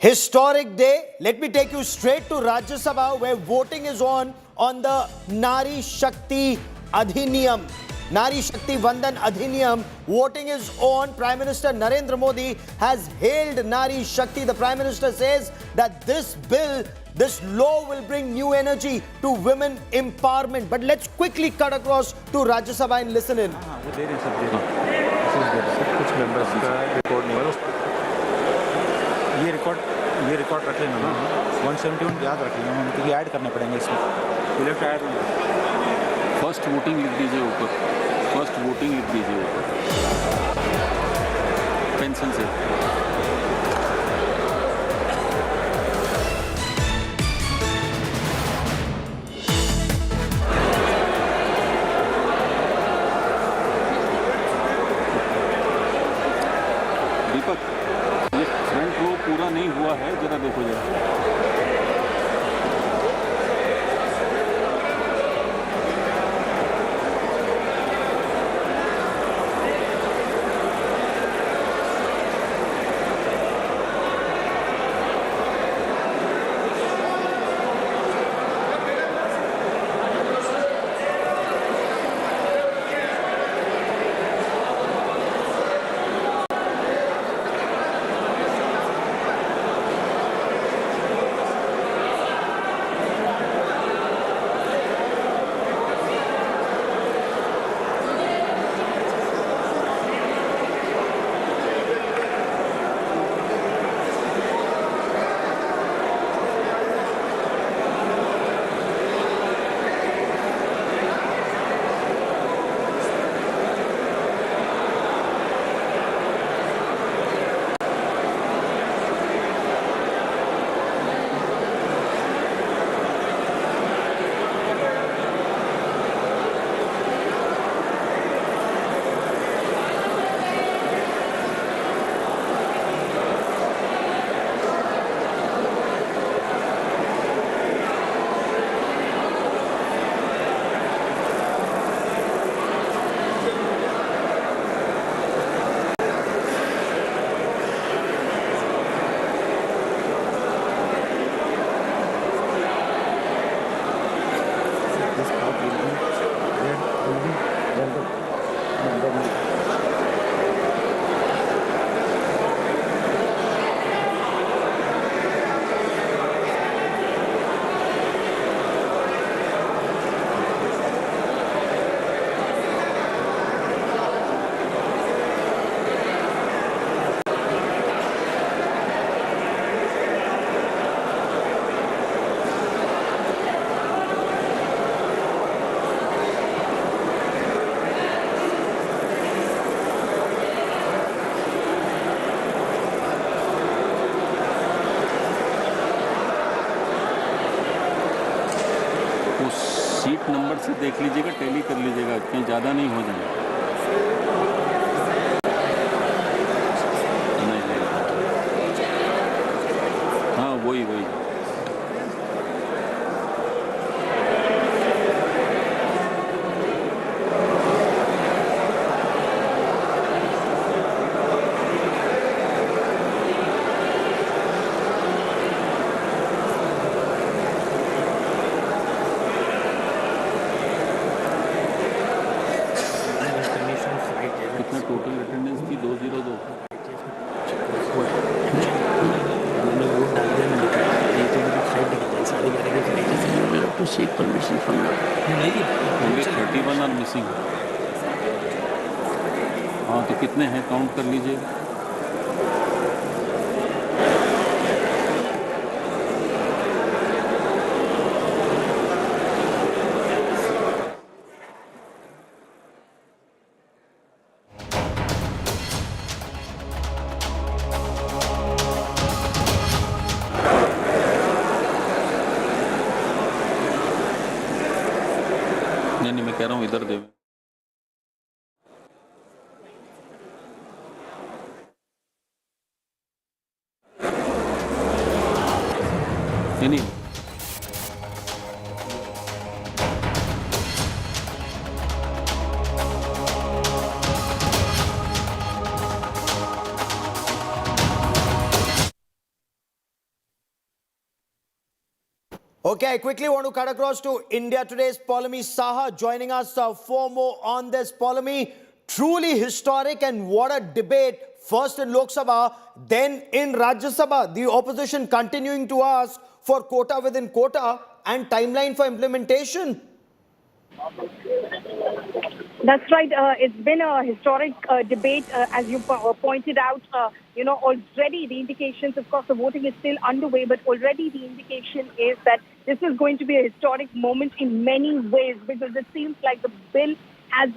Historic day. Let me take you straight to Rajya Sabha where voting is on the Nari Shakti Adhiniyam. Nari Shakti Vandan Adhiniyam. Voting is on. Prime Minister Narendra Modi has hailed Nari Shakti. The Prime Minister says that this bill, this law will bring new energy to women empowerment. But let's quickly cut across to Rajya Sabha and listen in. कुछ members का record नहीं है ये record रख लेना 171 याद रख लेना क्योंकि ऐड करने पड़ेंगे इसमें लेफ्ट ऐड फर्स्ट वोटिंग लिख दीजिए ऊपर पेंसिल से दीपक ये फ्रंट रो पूरा नहीं हुआ है जरा देखो जरा सीट नंबर से देख लीजिएगा टैली कर लीजिएगा कहीं ज़्यादा नहीं हो जाए हाँ वही टोटल अटेंडेंस की 202 to seek permission from you. Only 31 are missing. हाँ तो कितने हैं काउंट कर लीजिए नहीं मैं कह रहा हूँ इधर दे नहीं Okay, I quickly want to cut across to India Today's Polami Saha joining us for more on this. Polami, truly historic, and what a debate. First in Lok Sabha, then in Rajya Sabha. The opposition continuing to ask for quota within quota and timeline for implementation. That's right. It's been a historic debate, as you pointed out. Already the indications, of course, the voting is still underway, but already the indication is that this is going to be a historic moment in many ways, because it seems like the bill has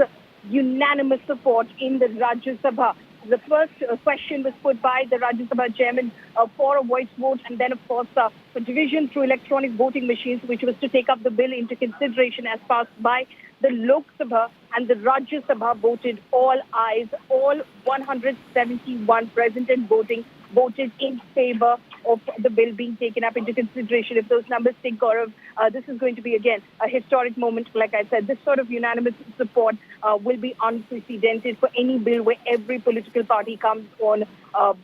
unanimous support in the Rajya Sabha. The first question was put by the Rajya Sabha chairman for a voice vote, and then, of course, for division through electronic voting machines, which was to take up the bill into consideration as passed by the Lok Sabha, and the Rajya Sabha voted all ayes. All 171 present and voting voted in favor of the bill being taken up into consideration. If those numbers take Gaurav, this is going to be, again, a historic moment. Like I said, this sort of unanimous support will be unprecedented for any bill where every political party comes on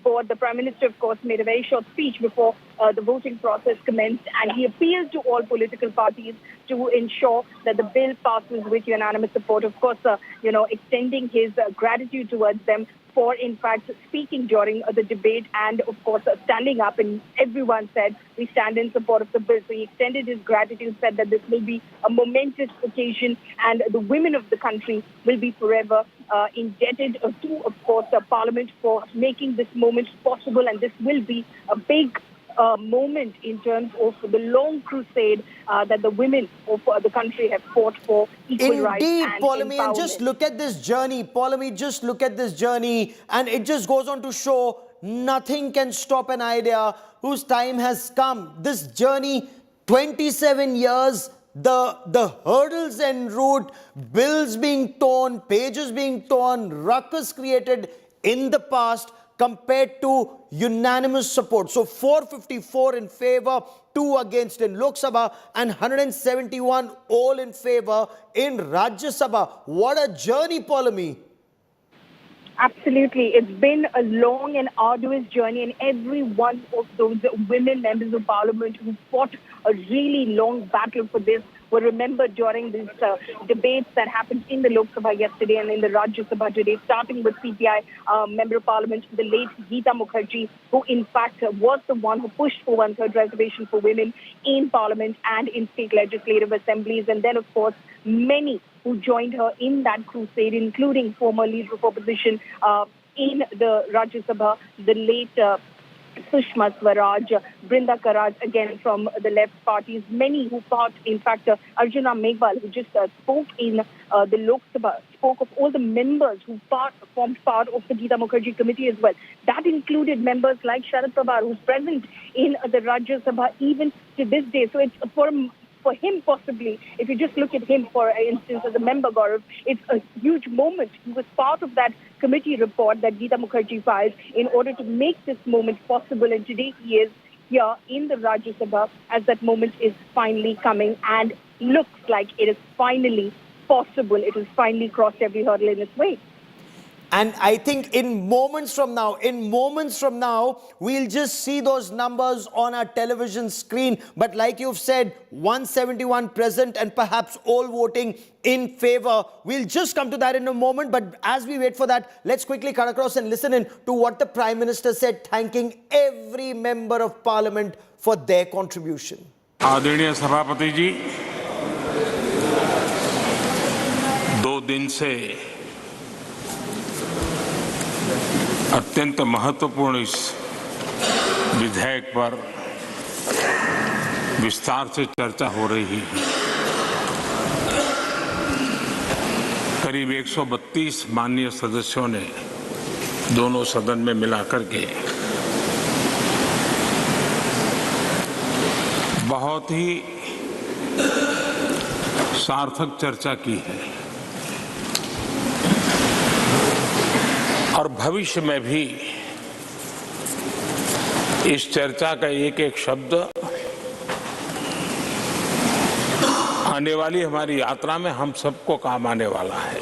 board. The Prime Minister, of course, made a very short speech before the voting process commenced, and he appealed to all political parties to ensure that the bill passes with unanimous support. Of course, extending his gratitude towards them for, in fact, speaking during the debate and, of course, standing up. And everyone said, we stand in support of the bill. So he extended his gratitude, said that this will be a momentous occasion, and the women of the country will be forever indebted to, of course, Parliament for making this moment possible. And this will be a big moment in terms of the long crusade that the women of the country have fought for equal rights and Polami, empowerment. and just look at this journey. Polami, just look at this journey, and it just goes on to show nothing can stop an idea whose time has come. This journey, 27 years, the hurdles en route, bills being torn, pages being torn, ruckus created in the past, compared to unanimous support. So 454 in favor, 2 against in Lok Sabha, and 171 all in favor in Rajya Sabha. What a journey, Polami. Absolutely. It's been a long and arduous journey, and every one of those women members of Parliament who fought a really long battle for this were remembered during these debates that happened in the Lok Sabha yesterday and in the Rajya Sabha today, starting with CPI Member of Parliament, the late Geeta Mukherjee, who in fact was the one who pushed for one-third reservation for women in Parliament and in state legislative assemblies. And then, of course, many who joined her in that crusade, including former leader of opposition in the Rajya Sabha, the late Sushma Swaraj, Brinda Karaj, again from the left parties, many who fought, in fact, Arjuna Meghwal, who just spoke in the Lok Sabha, spoke of all the members who formed part of the Geeta Mukherjee committee as well. That included members like Sharad Pawar, who's present in the Rajya Sabha even to this day. So it's for him, possibly, if you just look at him, for instance, as a member, Gaurav, it's a huge moment. He was part of that committee report that Geeta Mukherjee filed in order to make this moment possible. And today he is here in the Rajya Sabha as that moment is finally coming and looks like it is finally possible. It has finally crossed every hurdle in its way. And I think in moments from now, we'll just see those numbers on our television screen. But like you've said, 171 present and perhaps all voting in favor. We'll just come to that in a moment. But as we wait for that, let's quickly cut across and listen in to what the Prime Minister said, thanking every member of Parliament for their contribution. आदरणीय सभापति जी, 2 दिन से अत्यंत महत्वपूर्ण इस विधेयक पर विस्तार से चर्चा हो रही है। करीब 132 माननीय सदस्यों ने दोनों सदन में मिलाकर के बहुत ही सार्थक चर्चा की है और भविष्य में भी इस चर्चा का एक एक शब्द आने वाली हमारी यात्रा में हम सबको काम आने वाला है।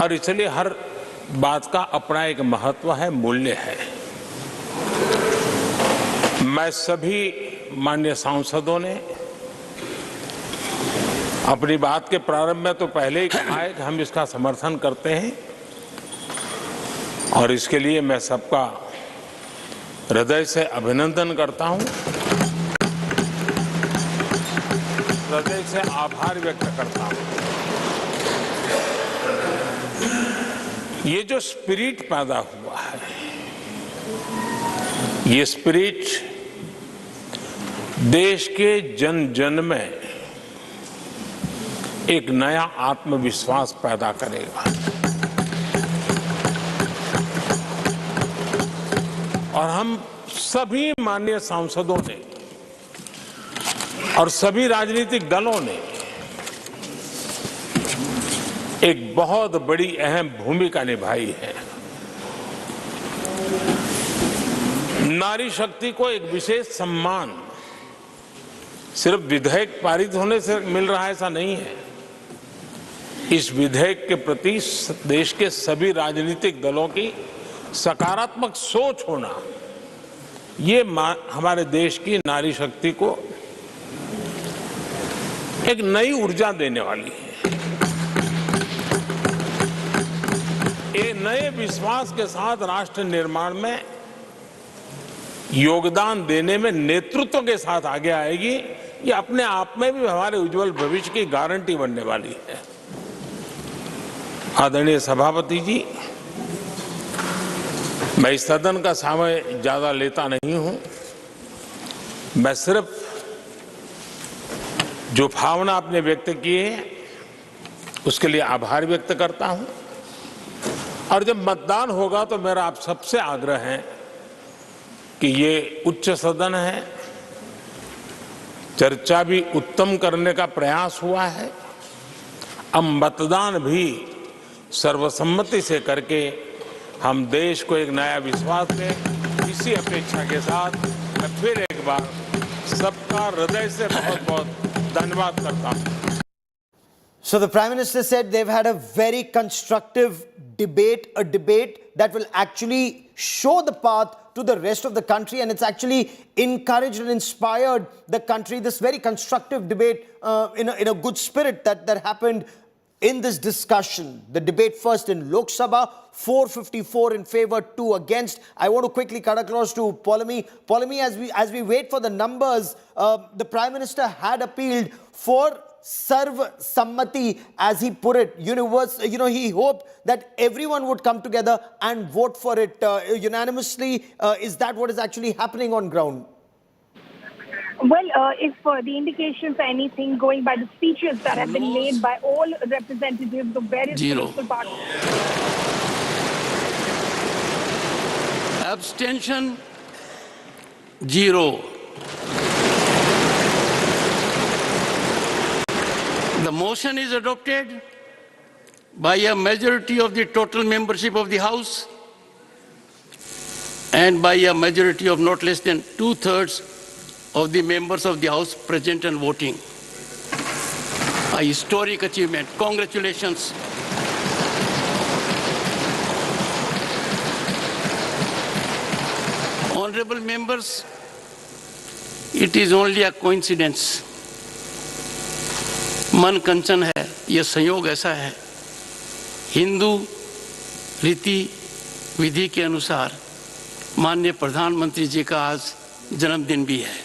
और इसलिए हर बात का अपना एक महत्व है, मूल्य है। मैं सभी माननीय सांसदों ने अपनी बात के प्रारंभ में तो पहले ही कहा है कि हम इसका समर्थन करते हैं और इसके लिए मैं सबका हृदय से अभिनंदन करता हूं, हृदय से आभार व्यक्त करता हूं। ये जो स्पिरिट पैदा हुआ है, ये स्पिरिट देश के जन जन में एक नया आत्मविश्वास पैदा करेगा और हम सभी माननीय सांसदों ने और सभी राजनीतिक दलों ने एक बहुत बड़ी अहम भूमिका निभाई है। नारी शक्ति को एक विशेष सम्मान सिर्फ विधेयक पारित होने से मिल रहा है ऐसा नहीं है। इस विधेयक के प्रति देश के सभी राजनीतिक दलों की सकारात्मक सोच होना, ये हमारे देश की नारी शक्ति को एक नई ऊर्जा देने वाली है। एक नए विश्वास के साथ राष्ट्र निर्माण में योगदान देने में नेतृत्व के साथ आगे आएगी। ये अपने आप में भी हमारे उज्जवल भविष्य की गारंटी बनने वाली है। आदरणीय सभापति जी, मैं इस सदन का समय ज्यादा लेता नहीं हूं। मैं सिर्फ जो भावना आपने व्यक्त की है उसके लिए आभार व्यक्त करता हूं और जब मतदान होगा तो मेरा आप सबसे आग्रह है कि ये उच्च सदन है, चर्चा भी उत्तम करने का प्रयास हुआ है, अब मतदान भी सर्वसम्मति से करके हम देश को एक नया विश्वास दें। इसी अपेक्षा के साथ मैं फिर एक बार सबका हृदय से बहुत बहुत धन्यवाद करता हूं। So the Prime Minister said they've had a very constructive debate, a debate that will actually show the path to the rest of the country, and it's actually encouraged and inspired the country. This very constructive debate in a good spirit that happened in this discussion. The debate first in Lok Sabha, 454 in favor, 2 against. I want to quickly cut across to Polami. Polami, as we wait for the numbers, the Prime Minister had appealed for Sarv Sammati, as he put it. He hoped that everyone would come together and vote for it unanimously. Is that what is actually happening on ground? Well, if the indications are anything, going by the speeches that have been made by all representatives of various political parties. Abstention 0. The motion is adopted by a majority of the total membership of the House and by a majority of not less than 2/3 of the members of the House present and voting. A historic achievement. Congratulations. Honorable members, it is only a coincidence. मन कंचन है, यह संयोग ऐसा है। हिंदू रीति विधि के अनुसार माननीय प्रधानमंत्री जी का आज जन्मदिन भी है।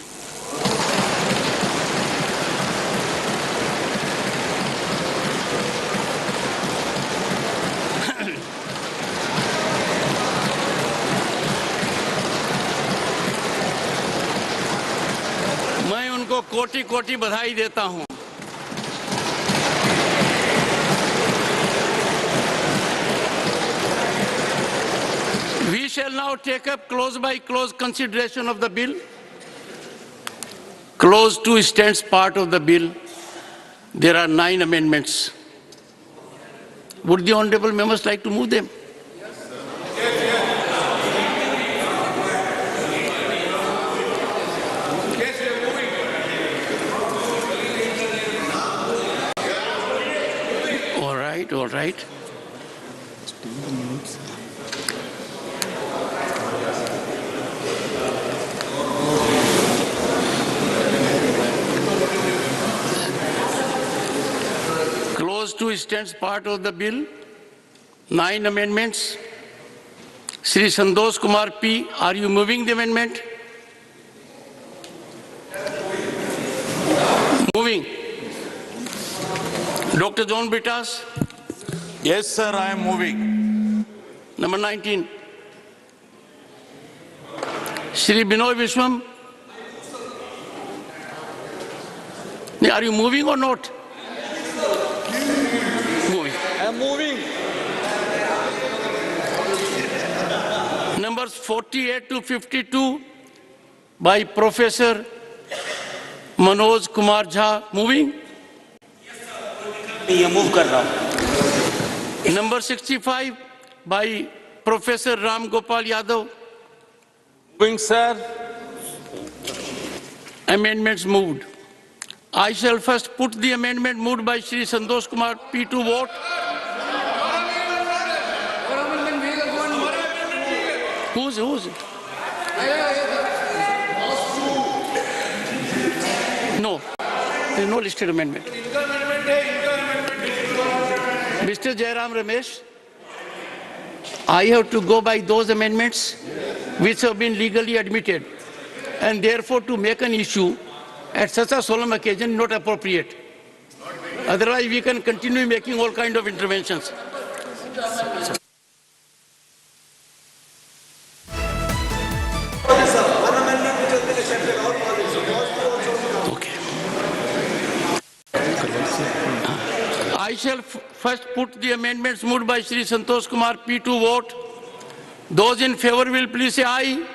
मैं उनको कोटि कोटि बधाई देता हूं। We shall now take up clause by clause consideration of the bill. Clause 2 stands part of the bill. There are 9 amendments. Would the honorable members like to move them? All right. 2 stands part of the bill. 9 amendments. Shri Santosh Kumar P, are you moving the amendment? Moving. Dr. John Britas, Yes, sir, I am moving. number 19. Shri Binoy Vishwam, are you moving or not? Moving. I am moving. Numbers 48 to 52 by Professor Manoj Kumar Jha. Moving. ये move कर रहा हूं. Number 65 by Professor Ram Gopal Yadav. Moving, sir. Amendments moved. I shall first put the amendment moved by Shri Santosh Kumar P to vote. Who's? No, there is no listed amendment. Mr. Jairam Ramesh, I have to go by those amendments which have been legally admitted, and therefore to make an issue at such a solemn occasion not appropriate. Otherwise we can continue making all kinds of interventions. Okay. I shall first put the amendments moved by Shri Santosh Kumar P to vote. Those in favor will please say aye.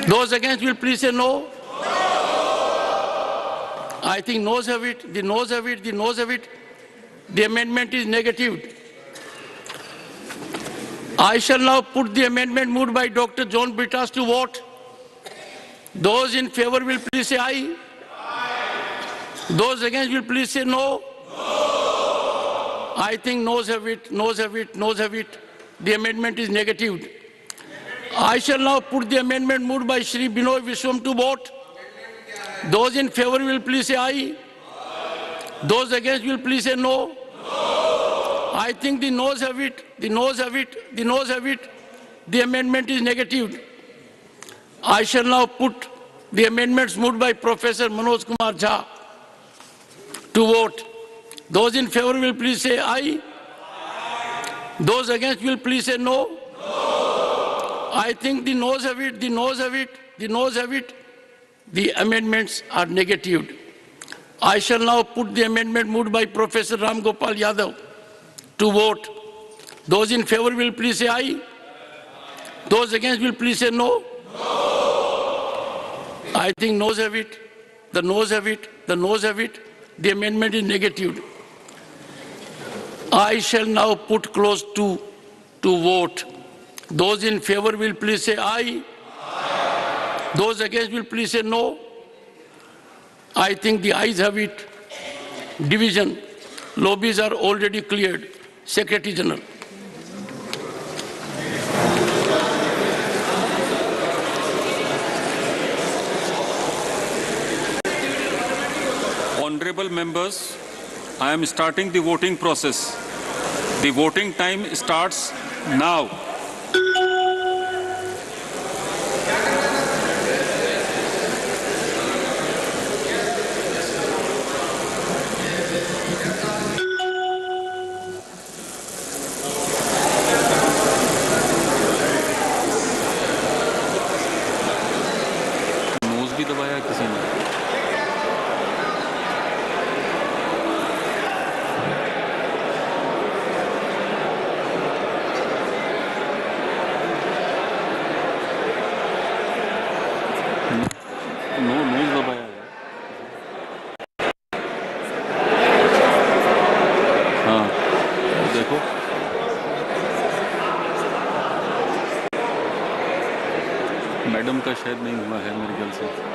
Those against will please say no. I think noes have it, the noes have it, the noes have it. The amendment is negatived. I shall now put the amendment moved by Dr. John Britas to vote. Those in favor will please say aye. Those against will please say no. I think noes have it, noes have it, noes have it. The amendment is negatived. I shall now put the amendment moved by Shri Binoy Vishwam to vote. Those in favor will please say aye. Those against will please say no. I think the noes have it, the noes have it, the noes have it. The amendment is negatived. I shall now put the amendments moved by Professor Manoj Kumar Jha to vote. Those in favor will please say aye. Those against will please say no. I think the noes have it, the noes have it, the noes have it. The amendments are negatived. I shall now put the amendment moved by Professor Ram Gopal Yadav to vote. Those in favor will please say aye. Those against will please say no. I think noes have it, the noes have it, the noes have it. The amendment is negatived. I shall now put clause 2 to vote. Those in favor will please say aye. Those against will please say no. I think the ayes have it. Division. Lobbies are already cleared. Secretary General. Honorable members, I am starting the voting process. The voting time starts now. नोज भी दबाया किसी ने. Knows दबाया है. हाँ देखो. Madam का शायद नहीं हुआ है मेरे ख्याल से.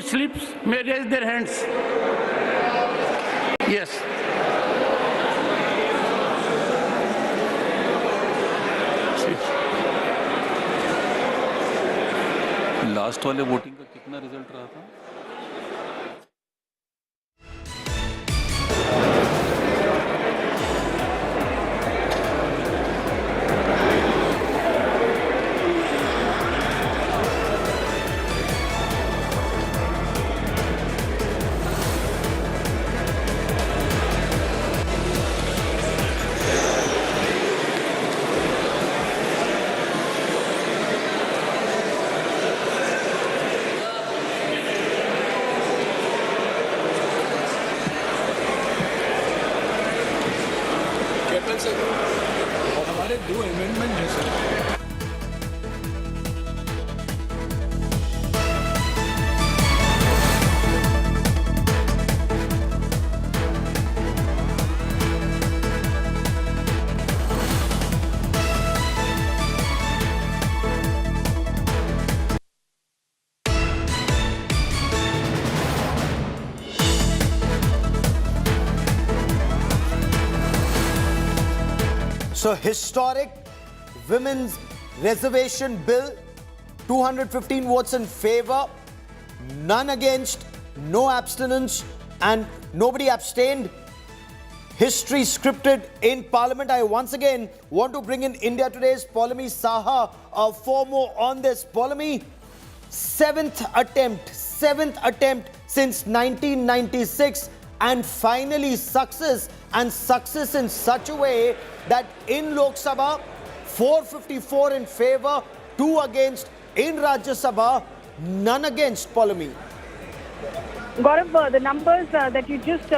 slips may raise their hands. Yes. Last वाले वोटिंग का कितना रिजल्ट रहा था? हमारे 2 अमेंडमेंट हैं sir. So historic women's reservation bill, 215 votes in favor, none against, no abstinence, and nobody abstained. History scripted in Parliament. I once again want to bring in India Today's Polami Saha for more on this. Polami, seventh attempt since 1996, and finally success, and success in such a way that in Lok Sabha, 454 in favor, 2 against. In Rajya Sabha, none against. Polami. Gaurav, the numbers that you just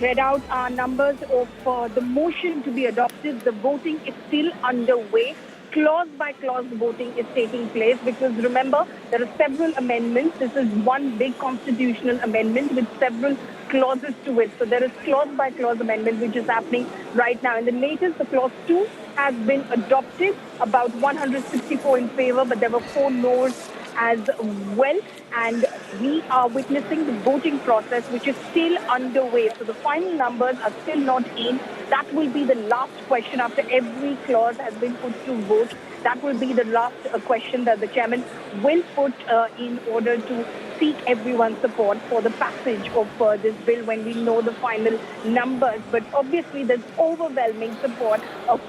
read out are numbers of the motion to be adopted. The voting is still underway. Clause by clause voting is taking place because remember, there are several amendments. This is one big constitutional amendment with several clauses to it. So there is clause by clause amendment which is happening right now. In the latest, the clause 2 has been adopted, about 164 in favor, but there were 4 noes as well. And we are witnessing the voting process which is still underway. So the final numbers are still not in. That will be the last question after every clause has been put to vote. That will be the last question that the chairman will put in order to seek everyone's support for the passage of this bill when we know the final numbers. But obviously there's overwhelming support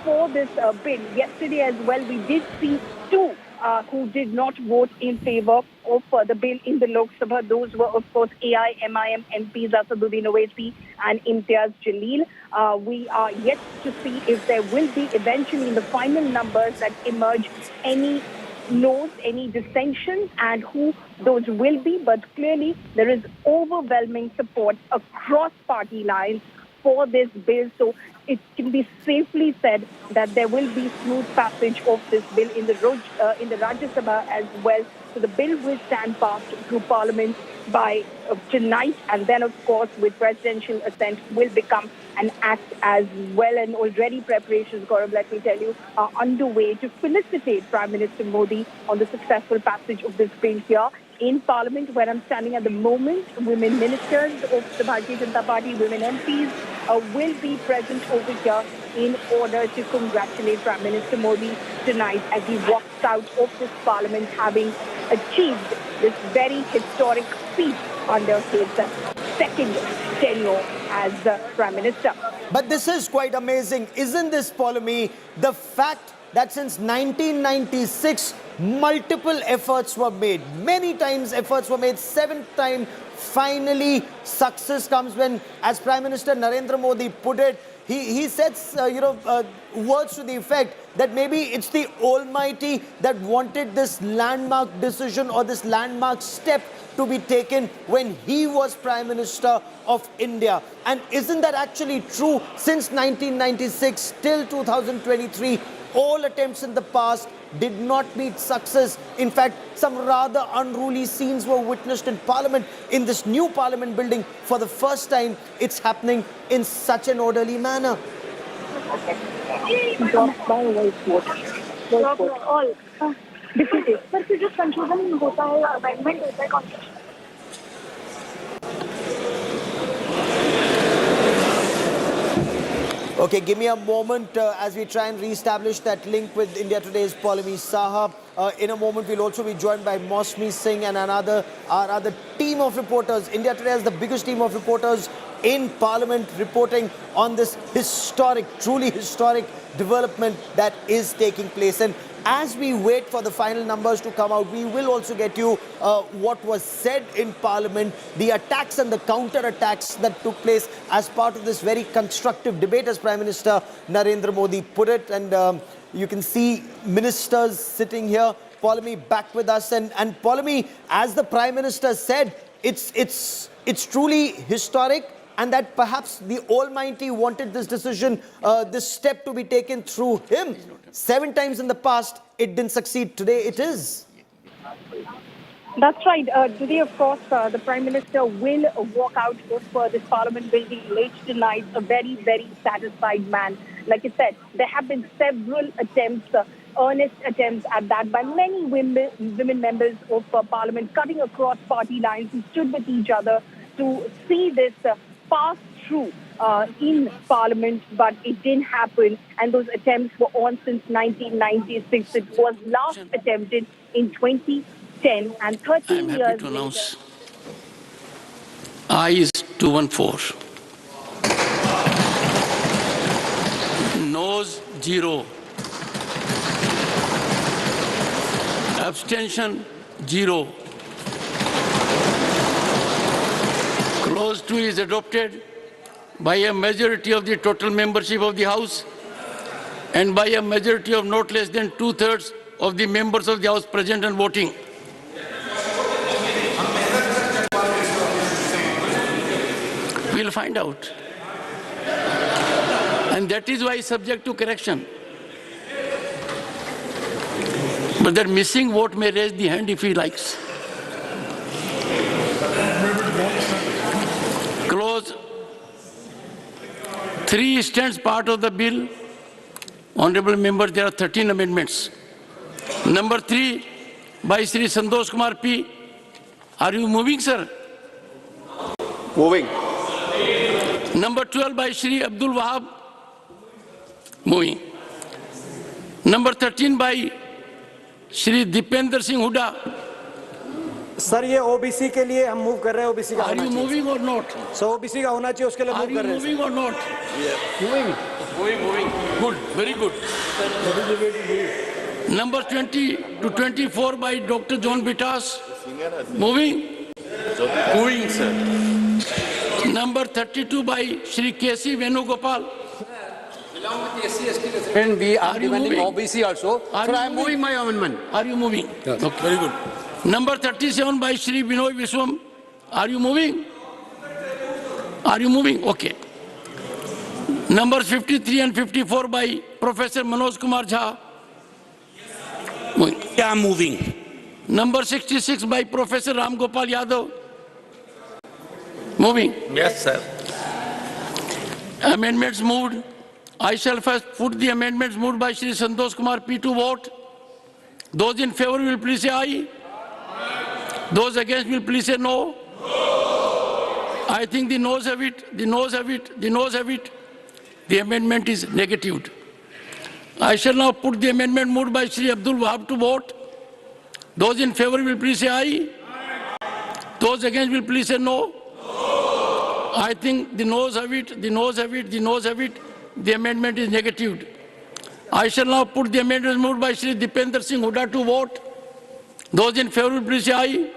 for this bill. Yesterday as well, we did see 2 who did not vote in favor of the bill in the Lok Sabha. Those were, of course, AIMIM MPs Asaduddin Owaisi and Imtiaz Jaleel. We are yet to see if there will be eventually in the final numbers that emerge any noes, any dissensions, and who those will be. But clearly, there is overwhelming support across party lines for this bill. So it can be safely said that there will be smooth passage of this bill in the Rajya Sabha as well. So the bill will stand passed through Parliament by tonight, and then of course with presidential assent will become an act as well. And already preparations, Gaurav, let me tell you, are underway to felicitate Prime Minister Modi on the successful passage of this bill here in Parliament, where I'm standing at the moment. Women ministers of the Bharatiya Janata Party, women MPs will be present over here in order to congratulate Prime Minister Modi tonight as he walks out of this Parliament, having achieved this very historic feat under his second tenure as Prime Minister. But this is quite amazing, isn't this, Polami? The fact that since 1996, multiple efforts were made. Many times efforts were made. 7th time, finally, success comes when, as Prime Minister Narendra Modi put it, he says, words to the effect that maybe it's the Almighty that wanted this landmark decision or this landmark step to be taken when he was Prime Minister of India. And isn't that actually true? Since 1996 till 2023, all attempts in the past did not meet success. In fact, some rather unruly scenes were witnessed in Parliament. In this new Parliament building, for the first time, it's happening in such an orderly manner. All defeated. Sir, जो संशोधन होता है, amendment होता है constitution Okay, give me a moment as we try and re-establish that link with India Today's Polemy Saha. In a moment, we'll also be joined by Mosmi Singh and our other team of reporters. India Today has the biggest team of reporters in Parliament reporting on this historic, truly historic development that is taking place. And as we wait for the final numbers to come out, we will also get you what was said in Parliament, the attacks and the counter-attacks that took place as part of this very constructive debate, as Prime Minister Narendra Modi put it. And you can see ministers sitting here. Polemy back with us. And Polemy, as the Prime Minister said, it's truly historic, and that perhaps the Almighty wanted this decision, this step to be taken through him. 7 times in the past, it didn't succeed. Today, it is. That's right. Today, of course, the Prime Minister will walk out of this Parliament building late tonight, a very, very satisfied man. Like I said, there have been several attempts, earnest attempts at that by many women members of Parliament, cutting across party lines, who stood with each other to see this pass through in Parliament, but it didn't happen, and those attempts were on since 1996. It was last attempted in 2010, and 13 I'm years happy to announce ayes 214, noes 0, abstention 0. Clause 2 is adopted by a majority of the total membership of the House and by a majority of not less than 2/3 of the members of the House present and voting. We'll find out. And that is why subject to correction. But that missing vote may raise the hand if he likes. Clause 3 stands part of the bill. Honorable members, there are 13 amendments. Number 3 by Sri Santosh Kumar P. Are you moving, sir? Moving. Number 12 by Sri Abdul Wahab. Moving. Number 13 by Sri Dipender Singh Huda. Sir ये OBC के लिए हम move कर रहे हैं OBC का Are you moving or not? So OBC का होना चाहिए उसके लिए Are मूव you कर रहे हैं moving or not? Moving. Moving. Good. Very good. Number 20 to 24 by Dr. John Bitas. Moving. Moving, sir. Number 32 by Sri K.C. Venugopal. And we are Are you demanding moving? OBC also. Are So you I am moving my amendment. Are you moving? Yes. Okay, very good. Number 37 by Sri Binoy Viswam. Are you moving? Are you moving? Okay. Numbers 53 and 54 by Professor Manoj Kumar Jha. Moving. Yeah, I'm moving. Number 66 by Professor Ram Gopal Yadav. Moving. Yes, sir. Amendments moved. I shall first put the amendments moved by Sri Santosh Kumar P to vote. Those in favor will please say aye. Those against will please say no. I think the noes have it, the noes have it, the noes have it. The amendment is negatived. I shall now put the amendment moved by Sri Abdul Wahab to vote. Those in favor will please say aye. Those against will please say no. I think the noes have it, the noes have it, the noes have it. The amendment is negatived. I shall now put the amendment moved by Sri Dipender Singh Huda to vote. Those in favor will please say aye.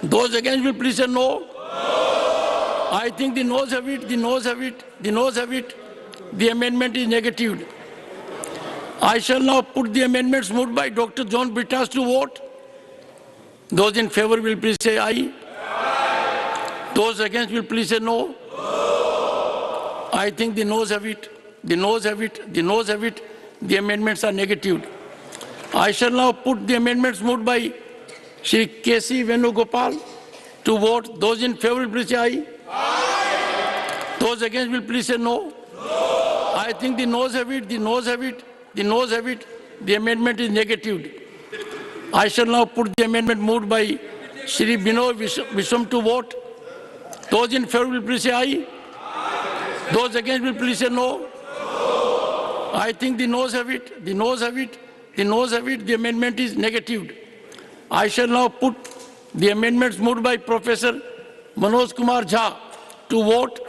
Those against will please say no. I think the noes have it, the noes have it, the noes have it. The amendment is negatived. I shall now put the amendments moved by Dr. John Bitas to vote. Those in favor will please say aye. Those against will please say no. I think the noes have it, the noes have it, the noes have it. The amendments are negatived. I shall now put the amendments moved by Shri K.C. Venugopal to vote. Those in favor will please say aye. Those against will please say no. I think the noes have it, the noes have it, the noes have it. The amendment is negatived. I shall now put the amendment moved by Shri Binoy Viswam to vote. Those in favor will please say aye. Those against will please say no. I think the noes have it. The noes have it. The noes have it. The amendment is negatived. I shall now put the amendments moved by Professor Manoj Kumar Jha to vote.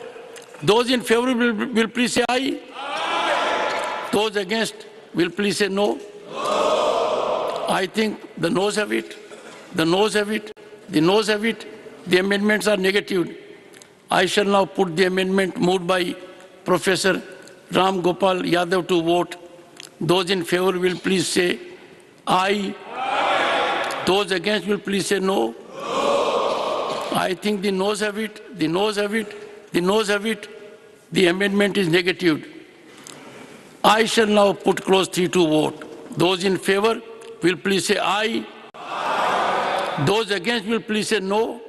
Those in favor will please say aye. Those against will please say no. I think the noes have it. The noes have it. The noes have it. The amendments are negatived. I shall now put the amendment moved by Professor Ram Gopal Yadav to vote. Those in favor will please say aye. Those against will please say no. I think the noes have it. The noes have it. The noes have it. The amendment is negatived. I shall now put clause 3 to vote. Those in favor will please say aye. Those against will please say no.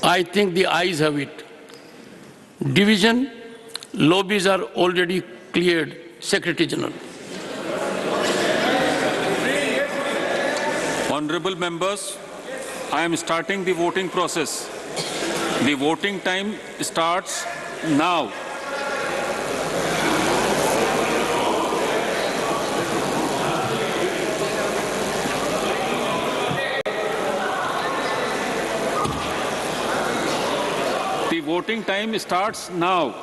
I think the ayes have it. Division, lobbies are already cleared. Secretary General. Honorable members, I am starting the voting process. The voting time starts now. The voting time starts now.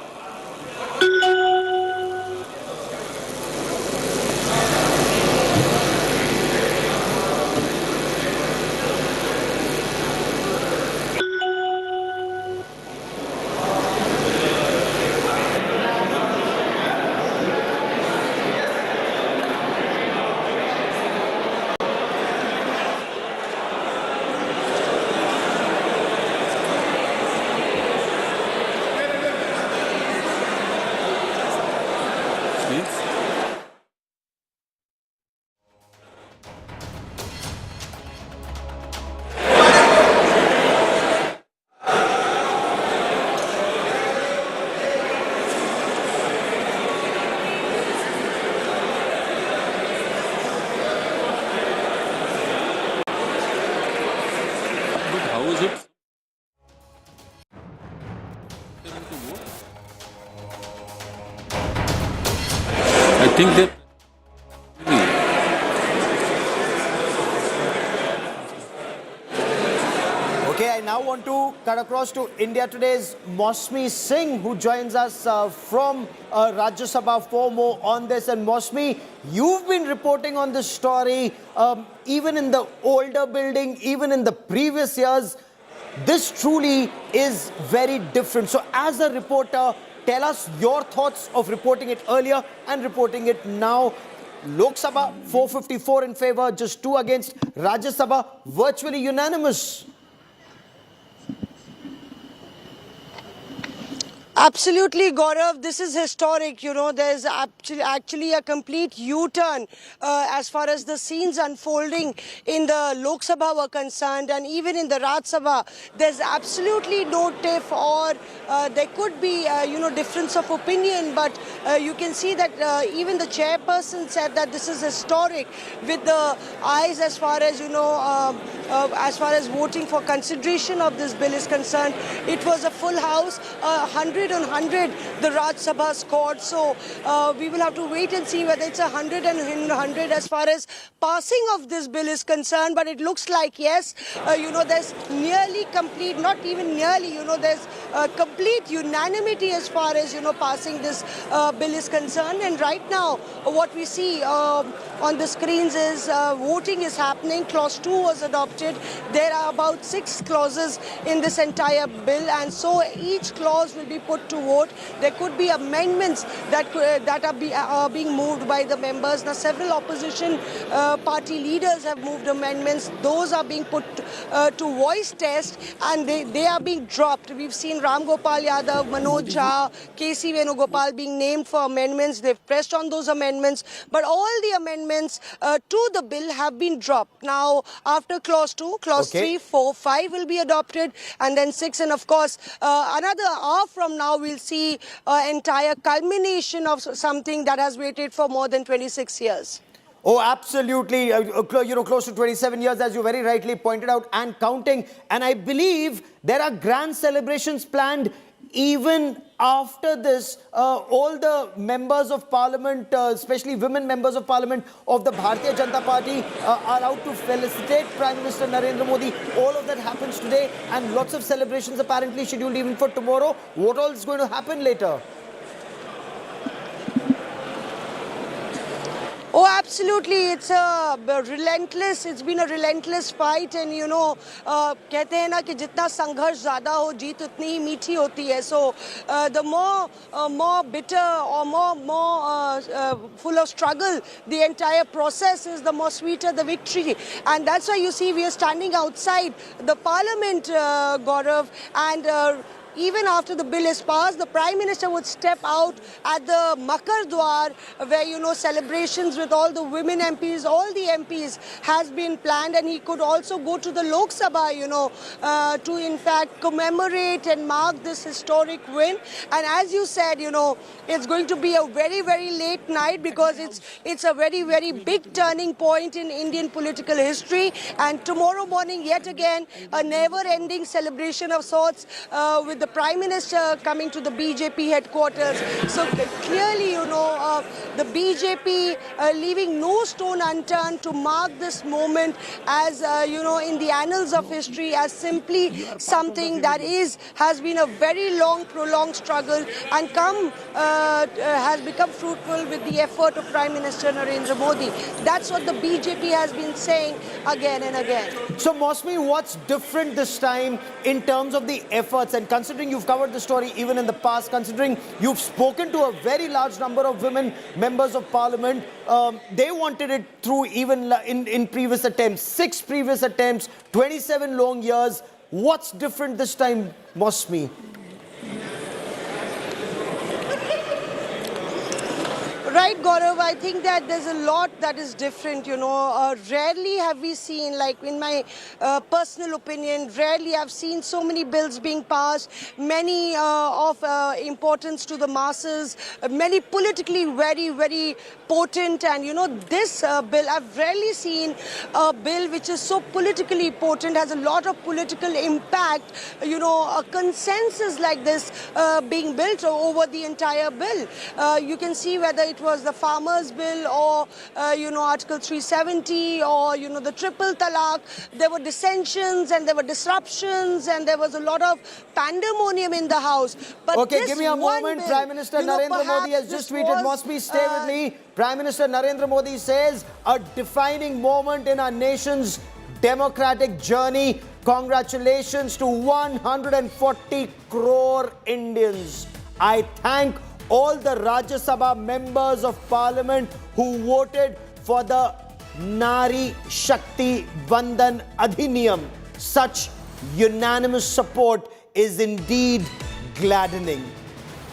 How is it? I think that Okay, I now want to cut across to India Today's Mosmi Singh, who joins us from Rajya Sabha for more on this. And Mosmi, you've been reporting on this story even in the older building, even in the previous years. This truly is very different. So as a reporter, tell us your thoughts of reporting it earlier and reporting it now. Lok Sabha, 454 in favor, just 2 against. Rajya Sabha, virtually unanimous. Absolutely, Gaurav. This is historic. You know, there's actually a complete U-turn as far as the scenes unfolding in the Lok Sabha were concerned, and even in the Rajya Sabha, there's absolutely no tiff, or there could be, difference of opinion. But you can see that even the chairperson said that this is historic, with the ayes as far as as far as voting for consideration of this bill is concerned. It was a full house, 100 on 100 the Rajya Sabha scored. So we will have to wait and see whether it's 100 and 100 as far as passing of this bill is concerned. But it looks like, yes, there's nearly complete, not even nearly, there's complete unanimity as far as, passing this bill is concerned. And right now, what we see on the screens is voting is happening. Clause 2 was adopted. There are about 6 clauses in this entire bill, and so each clause will be put to vote. There could be amendments that are being moved by the members. Now, several opposition party leaders have moved amendments. Those are being put to voice test, and they are being dropped. We've seen Ram Gopal Yadav, Manoj Jha, KC Venugopal being named for amendments. They've pressed on those amendments, but all the amendments to the bill have been dropped. Now, after clause 2, clause 3, 4, 5 will be adopted, and then 6, and of course, another hour from now, we'll see entire culmination of something that has waited for more than 26 years. Oh, absolutely. Close to 27 years, as you very rightly pointed out, and counting. And I believe there are grand celebrations planned even after this, all the members of parliament, especially women members of parliament of the Bharatiya Janata Party, are out to felicitate Prime Minister Narendra Modi. All of that happens today, and lots of celebrations apparently scheduled even for tomorrow. What all is going to happen later? Oh, absolutely. It's been a relentless fight, and कहते हैं ना कि जितना संघर्ष ज़्यादा हो जीत उतनी ही मीठी होती है. So the more bitter or more full of struggle the entire process is, the more sweeter the victory. And that's why you see we are standing outside the parliament, Gaurav, and even after the bill is passed, the Prime Minister would step out at the Makar Dwar, where, celebrations with all the women MPs, all the MPs has been planned, and he could also go to the Lok Sabha, to in fact commemorate and mark this historic win. And as you said, it's going to be a very, very late night, because it's a very, very big turning point in Indian political history. And tomorrow morning, yet again, a never-ending celebration of sorts, with the Prime Minister coming to the BJP headquarters. So clearly, the BJP leaving no stone unturned to mark this moment as, in the annals of history, as simply something that has been a very long, prolonged struggle, and has become fruitful with the effort of Prime Minister Narendra Modi. That's what the BJP has been saying again and again. So, Mosmi, what's different this time in terms of the efforts? And considering you've covered the story even in the past, considering you've spoken to a very large number of women members of parliament, they wanted it through even in previous attempts, 6 previous attempts, 27 long years. What's different this time, Mosmi? Right, Gaurav, I think that there's a lot that is different, Rarely have we seen, like in my personal opinion, rarely I've seen so many bills being passed, many of importance to the masses, many politically very, very potent. And, this bill, I've rarely seen a bill which is so politically potent, has a lot of political impact, a consensus like this being built over the entire bill. You can see whether it was the farmers bill or Article 370 or the triple talaq. There were dissensions and there were disruptions and there was a lot of pandemonium in the house. But okay, give me a moment. Bill, Prime Minister Narendra Modi has just tweeted, Mosmi, stay with me. Prime Minister Narendra Modi says, a defining moment in our nation's democratic journey. Congratulations to 140 crore Indians. I thank all the Rajya Sabha members of parliament who voted for the Nari Shakti Vandan Adhiniyam. Such unanimous support is indeed gladdening.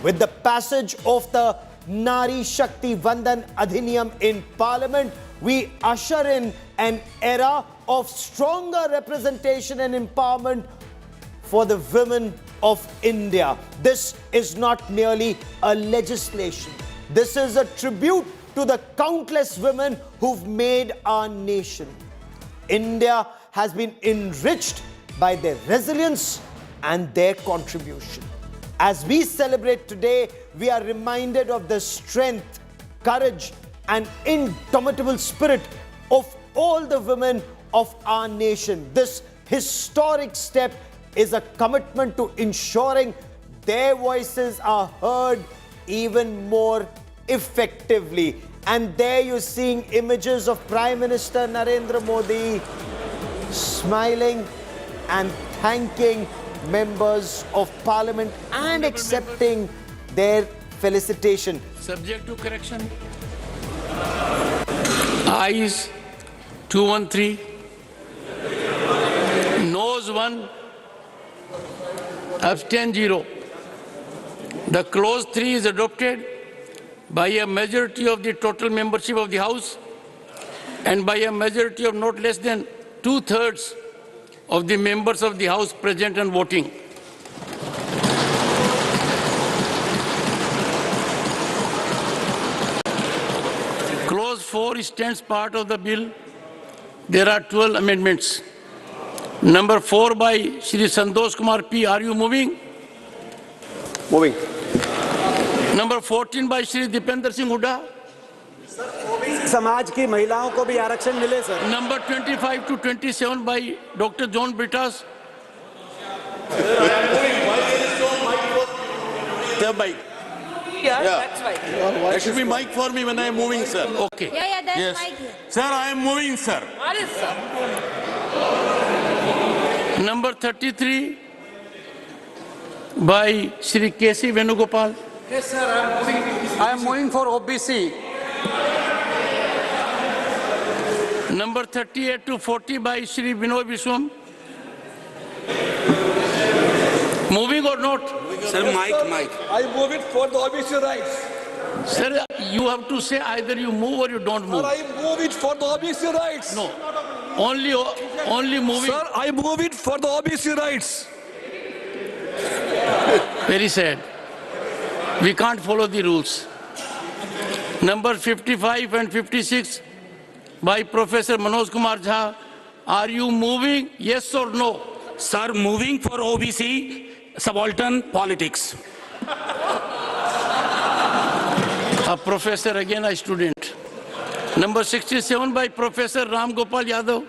With the passage of the Nari Shakti Vandan Adhiniyam in parliament, we usher in an era of stronger representation and empowerment for the women of India. This is not merely a legislation. This is a tribute to the countless women who've made our nation. India has been enriched by their resilience and their contribution. As we celebrate today, we are reminded of the strength, courage, and indomitable spirit of all the women of our nation. This historic step is a commitment to ensuring their voices are heard even more effectively. And there you're seeing images of Prime Minister Narendra Modi smiling and thanking members of parliament and accepting their felicitation. Subject to correction. Ayes 213. Noes 1. Abstain 0. The clause 3 is adopted by a majority of the total membership of the House and by a majority of not less than 2/3 of the members of the House present and voting. Clause 4 stands part of the bill. There are 12 amendments. Number 4 by Shri Santosh Kumar P. Are you moving? Moving. Number 14 by Shri Dipender Singh Hooda. समाज की महिलाओं को भी आरक्षण मिले sir. Number 25 to 27 by Dr. John Britas. The mic. Yeah, that's right. There should be mic for me when I am moving, sir. Okay. Yeah, that's Yes. right here. Sir, I am moving, sir. What is sir? Number 33 by Shri K.C. Venugopal. Yes, sir. I am moving for OBC. Number 38 to 40 by Shri Vinod Vishwam. Moving or not? Sir, mic. I move it for the OBC rights. Sir, you have to say either you move or you don't move. Sir, I move it for the OBC rights. No, only moving. Sir, I move it for the OBC rights. Very sad. We can't follow the rules. Number 55 and 56 by Professor Manoj Kumar Jha. Are you moving? Yes or no? Sir, moving for OBC subaltern politics. A professor, again a student. Number 67 by Professor Ram Gopal Yadav.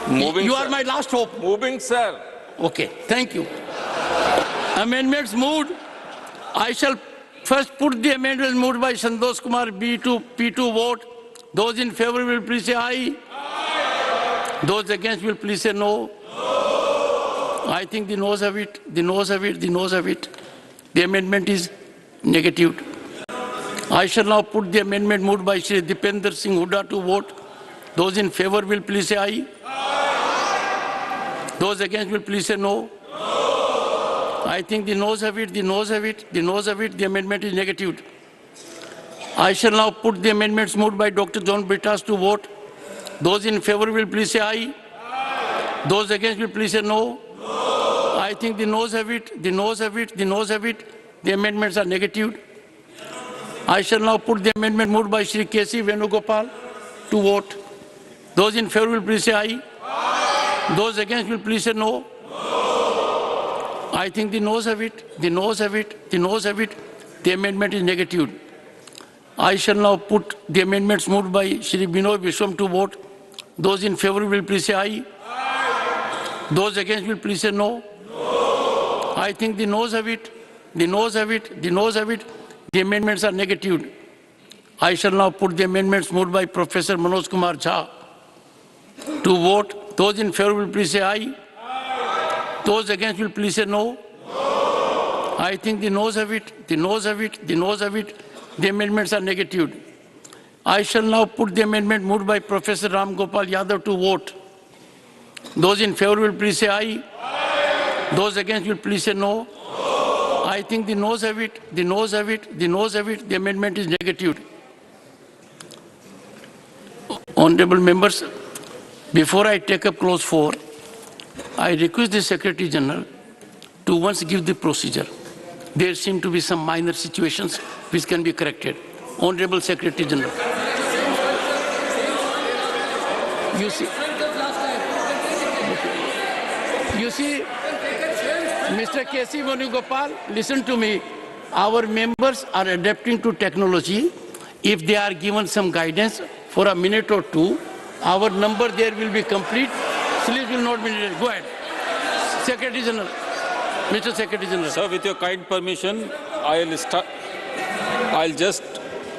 Moving, You sir. are my last hope. Moving, sir. Okay, thank you. Amendments moved. I shall first put the amendments moved by Santosh Kumar B to P2 vote. Those in favor will please say aye. Those against will please say no. I think the noes have it, the noes have it, the noes have it. The amendment is negative. I shall now put the amendment moved by Shri Dipender Singh Hooda to vote. Those in favor will please say aye. Those against will please say no. I think the noes have it, the noes have it, the noes have it. The amendment is negative. I shall now put the amendments moved by Dr. John Britas to vote. Those in favor will please say aye. Those against will please say no. I think the noes have it, the noes have it, the noes have it. The amendments are negative. I shall now put the amendment moved by Shri K.C. Venugopal to vote. Those in favor will please say aye. Those against will please say no. I think the noes have it, the noes have it, the noes have it. The amendment is negative. I shall now put the amendments moved by Shri Vinod Vishwam to vote. Those in favor will please say aye. Those against will please say no. I think the noes have it, the noes have it, the noes have it. The amendments are negative. I shall now put the amendments moved by Professor Manoj Kumar Jha to vote. Those in favor will please say aye. Those against will please say no. I think the noes have it, the noes have it, the noes have it. The amendments are negative. I shall now put the amendment moved by Professor Ram Gopal Yadav to vote. Those in favor will please say aye. Those against will please say no. I think the noes have it, the noes have it, the noes have it. The amendment is negative. Honorable members, before I take up clause 4, I request the Secretary General to once give the procedure. There seem to be some minor situations which can be corrected. Honorable Secretary General. You see, Mr. K.C. Venugopal, listen to me. Our members are adapting to technology. If they are given some guidance for a minute or two, our number there will be complete. Sleep will not be needed. Go ahead. Secretary General. Mr. Secretary General. Sir, with your kind permission, I'll just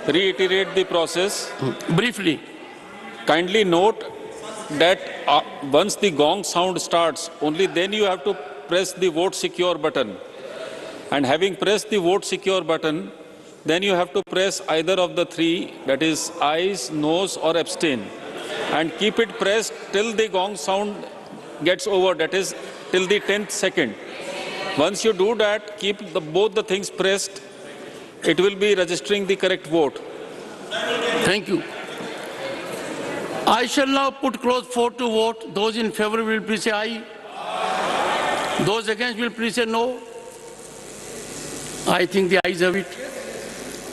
reiterate the process. Briefly. Kindly note that once the gong sound starts, only then you have to press the vote secure button. And having pressed the vote secure button, then you have to press either of the three, that is ayes, noes or abstain. And keep it pressed till the gong sound gets over, that is till the 10th second. Once you do that, keep both the things pressed. It will be registering the correct vote. Thank you. I shall now put clause 4 to vote. Those in favor will please say aye. Those against will please say no. I think the ayes have it.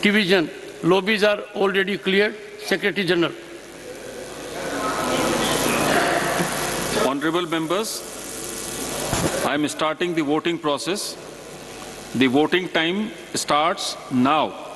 Division. Lobbies are already cleared. Secretary General. Honorable members, I am starting the voting process. The voting time starts now.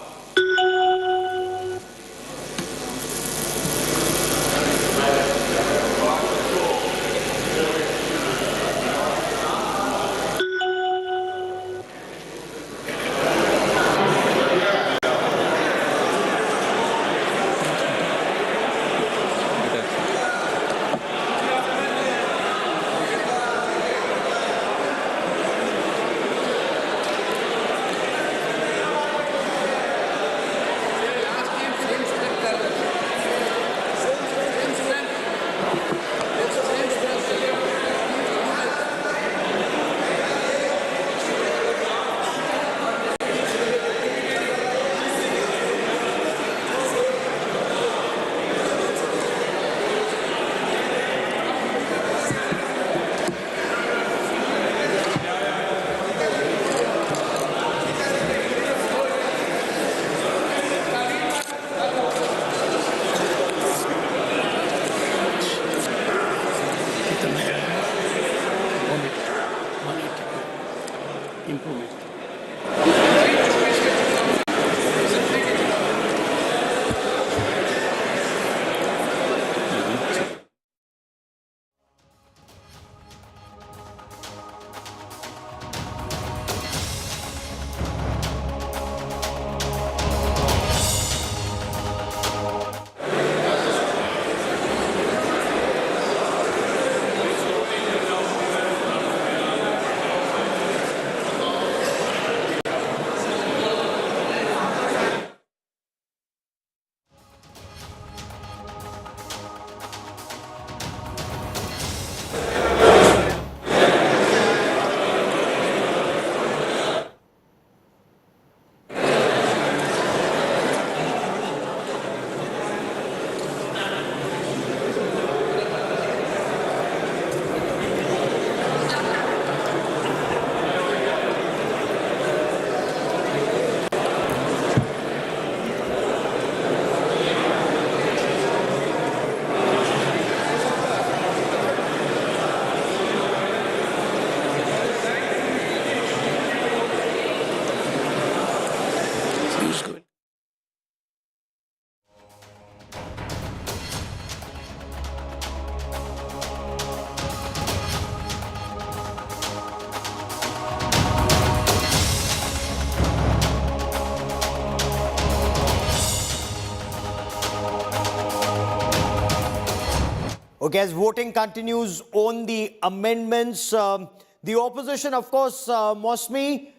Okay, as voting continues on the amendments, the opposition, of course, Mosmi,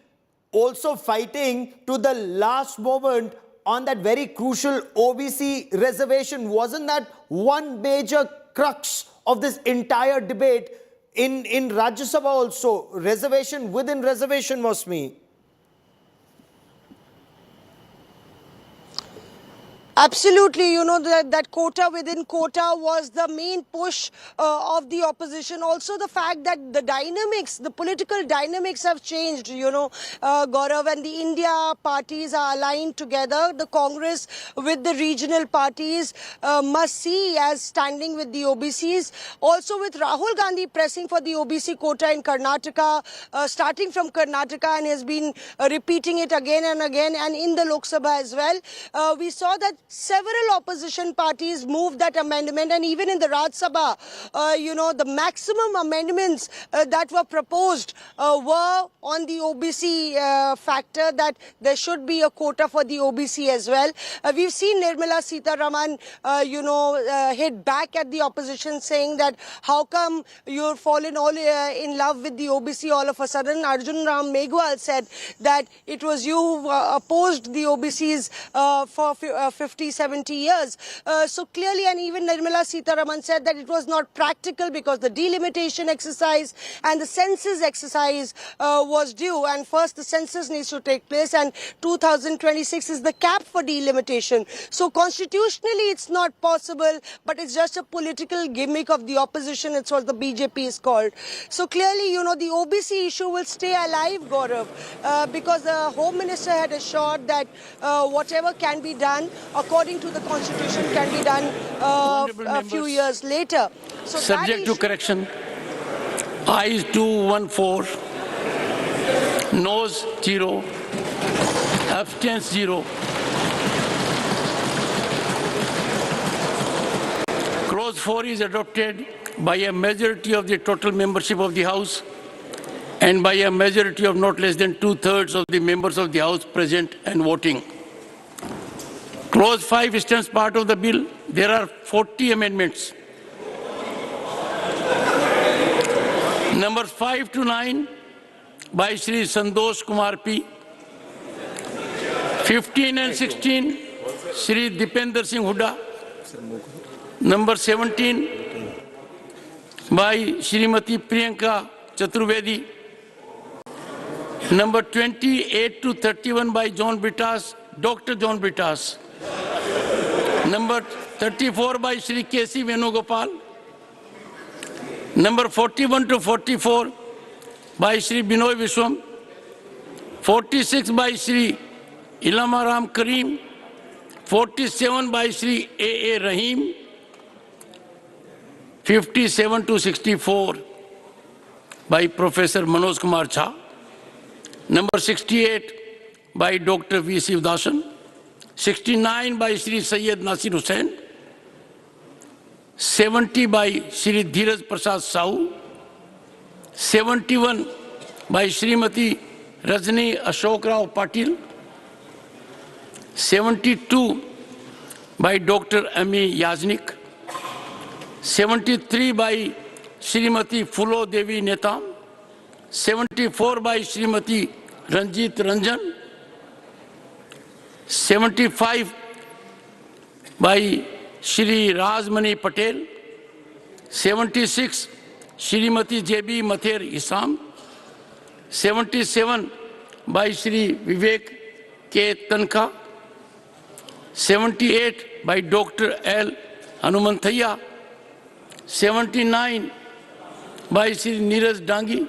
also fighting to the last moment on that very crucial OBC reservation. Wasn't that one major crux of this entire debate in Rajya Sabha also? Reservation within reservation, Mosmi. Absolutely, you know, that quota within quota was the main push of the opposition. Also the fact that the dynamics, the political dynamics have changed, you know, Gaurav, and the India parties are aligned together. The Congress with the regional parties must see as standing with the OBCs. Also with Rahul Gandhi pressing for the OBC quota in Karnataka, starting from Karnataka, and has been repeating it again and again, and in the Lok Sabha as well. We saw that several opposition parties moved that amendment, and even in the Rajya Sabha, you know, the maximum amendments that were proposed were on the OBC factor, that there should be a quota for the OBC as well. We've seen Nirmala Sitharaman, you know, hit back at the opposition, saying that how come you're fallen all in love with the OBC all of a sudden. Arjun Ram Meghwal said that it was you who opposed the OBCs for 50-70 years. So clearly, and even Nirmala Sitharaman said that it was not practical because the delimitation exercise and the census exercise was due, and first the census needs to take place, and 2026 is the cap for delimitation. So constitutionally it's not possible, but it's just a political gimmick of the opposition. It's what the BJP is called. So clearly, you know, the OBC issue will stay alive, Gaurav, because the Home Minister had assured that whatever can be done according to the constitution can be done a few years later. So subject to correction, I 214 Noes 0. Abstains 0. Clause 4 is adopted by a majority of the total membership of the House and by a majority of not less than 2/3 of the members of the House present and voting. Clause 5 stands part of the bill. There are 40 amendments. Numbers 5 to 9 by Shri Santosh Kumar P. 15 and 16, Shri Dipender Singh Hooda. Number 17 by Shrimati Priyanka Chaturvedi. Number 28 to 31 by John Britas, Dr. John Britas. Number 34 by Shri K.C. Venugopal. Number 41 to 44 by Shri Binoy Vishwam. 46 by Shri Ilamaram Karim. 47 by Shri A.A. Rahim. 57 to 64 by Professor Manoj Kumar Jha. Number 68 by Dr. V. Sivdasan. 69 by Shri Sayyid Nasir Hussain. 70 by Shri Dheeraj Prasad Sahu. 71 by Shrimati Rajni Ashok Rao Patil. 72 by Dr. M.E. Yajnik. 73 by Shrimati Fulo Devi Netam. 74 by Shrimati Ranjit Ranjan. 75 by Shri Rajmani Patel. 76 Shrimati J.B. Mather Isam. 77 by Shri Vivek K. Tanka. 78 by Dr. L. Hanumanthaya. 79 by Shri Neeraj Dangi.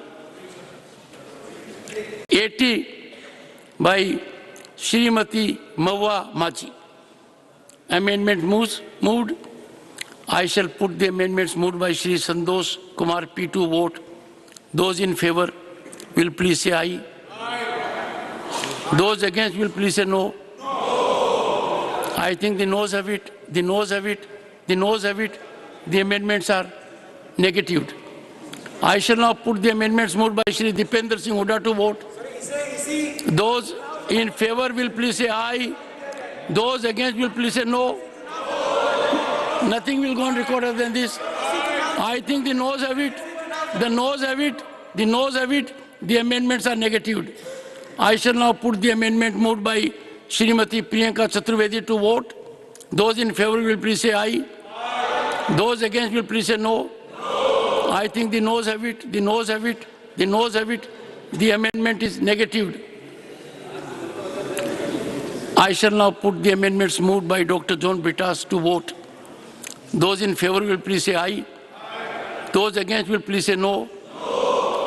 80 by Shrimati Mawa Machi. Amendment moved. I shall put the amendments moved by Shri Santosh Kumar P to vote. Those in favor will please say aye. Those against will please say no. I think the noes have it. The noes have it. The noes have it. The amendments are negatived. I shall now put the amendments moved by Shri Dipender Singh Hooda to vote. Those in favor will please say aye. Those against will please say no. Nothing will go on record other than this. I think the noes have it. The noes have it. The noes have it. The amendments are negatived. I shall now put the amendment moved by Shrimati Priyanka Chaturvedi to vote. Those in favor will please say aye. Those against will please say no. I think the noes have it. The noes have it. The noes have it. The amendment is negatived. I shall now put the amendments moved by Dr. John Britas to vote. Those in favor will please say aye. Those against will please say no.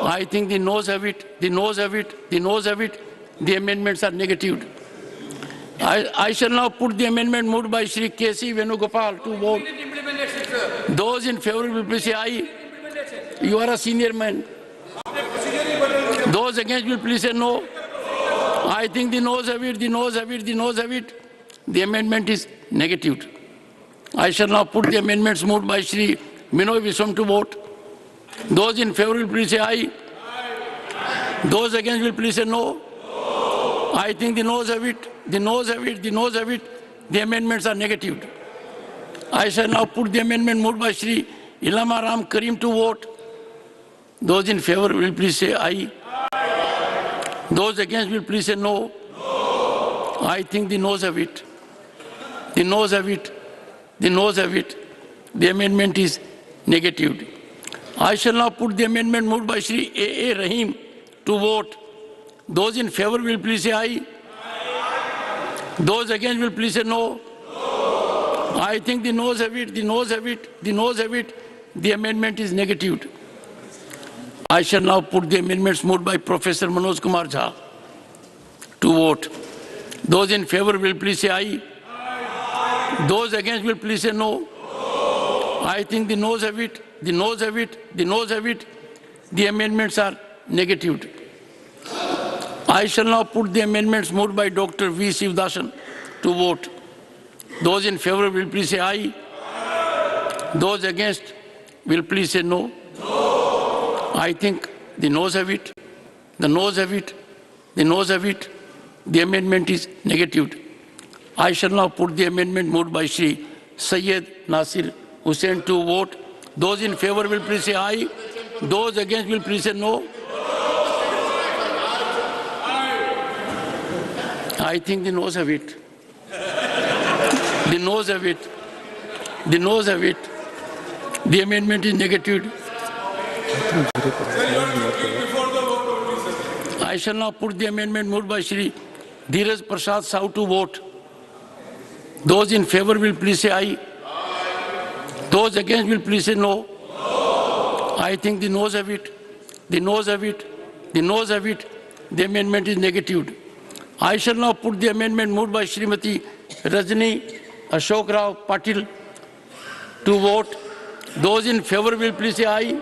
I think the noes have it. The noes have it. The noes have it. The amendments are negatived. I shall now put the amendment moved by Shri K.C. Venugopal to vote. Those in favor will please say aye. You are a senior man. Those against will please say no. I think the noes have it. The noes have it. The noes have it. The amendment is negatived. I shall now put the amendments moved by Shri Binoy Vishwam to vote. Those in favor will please say aye. Those against will please say no. I think the noes have it. The noes have it. The noes have it. The amendments are negatived. I shall now put the amendment moved by Shri Ilamaram Karim to vote. Those in favor will please say aye. Those against will please say no. I think the noes have it. The noes have it. The noes have it. The amendment is negatived. I shall now put the amendment moved by Shri A.A. Rahim to vote. Those in favor will please say aye. Those against will please say no. I think the noes have it. The noes have it. The noes have it. The amendment is negatived. I shall now put the amendments moved by Professor Manoj Kumar Jha to vote. Those in favor will please say aye. Those against will please say no. I think the noes have it. The noes have it. The noes have it. The amendments are negatived. I shall now put the amendments moved by Dr. V. Sivdasan to vote. Those in favor will please say aye. Those against will please say no. I think the noes have it. The noes have it. The noes have it. The amendment is negatived. I shall now put the amendment moved by Shri Syed Nasir Hussain to vote. Those in favor will please say aye. Those against will please say no. I think the noes have it. The noes have it. The noes have it. The amendment is negatived. I shall now put the amendment moved by Shri Dheeraj Prasad Sahu to vote. Those in favor will please say aye. Those against will please say no. I think the noes have it. The noes have it. The noes have it. The amendment is negatived. I shall now put the amendment moved by Srimati Rajni Ashok Rao Patil to vote. Those in favor will please say aye.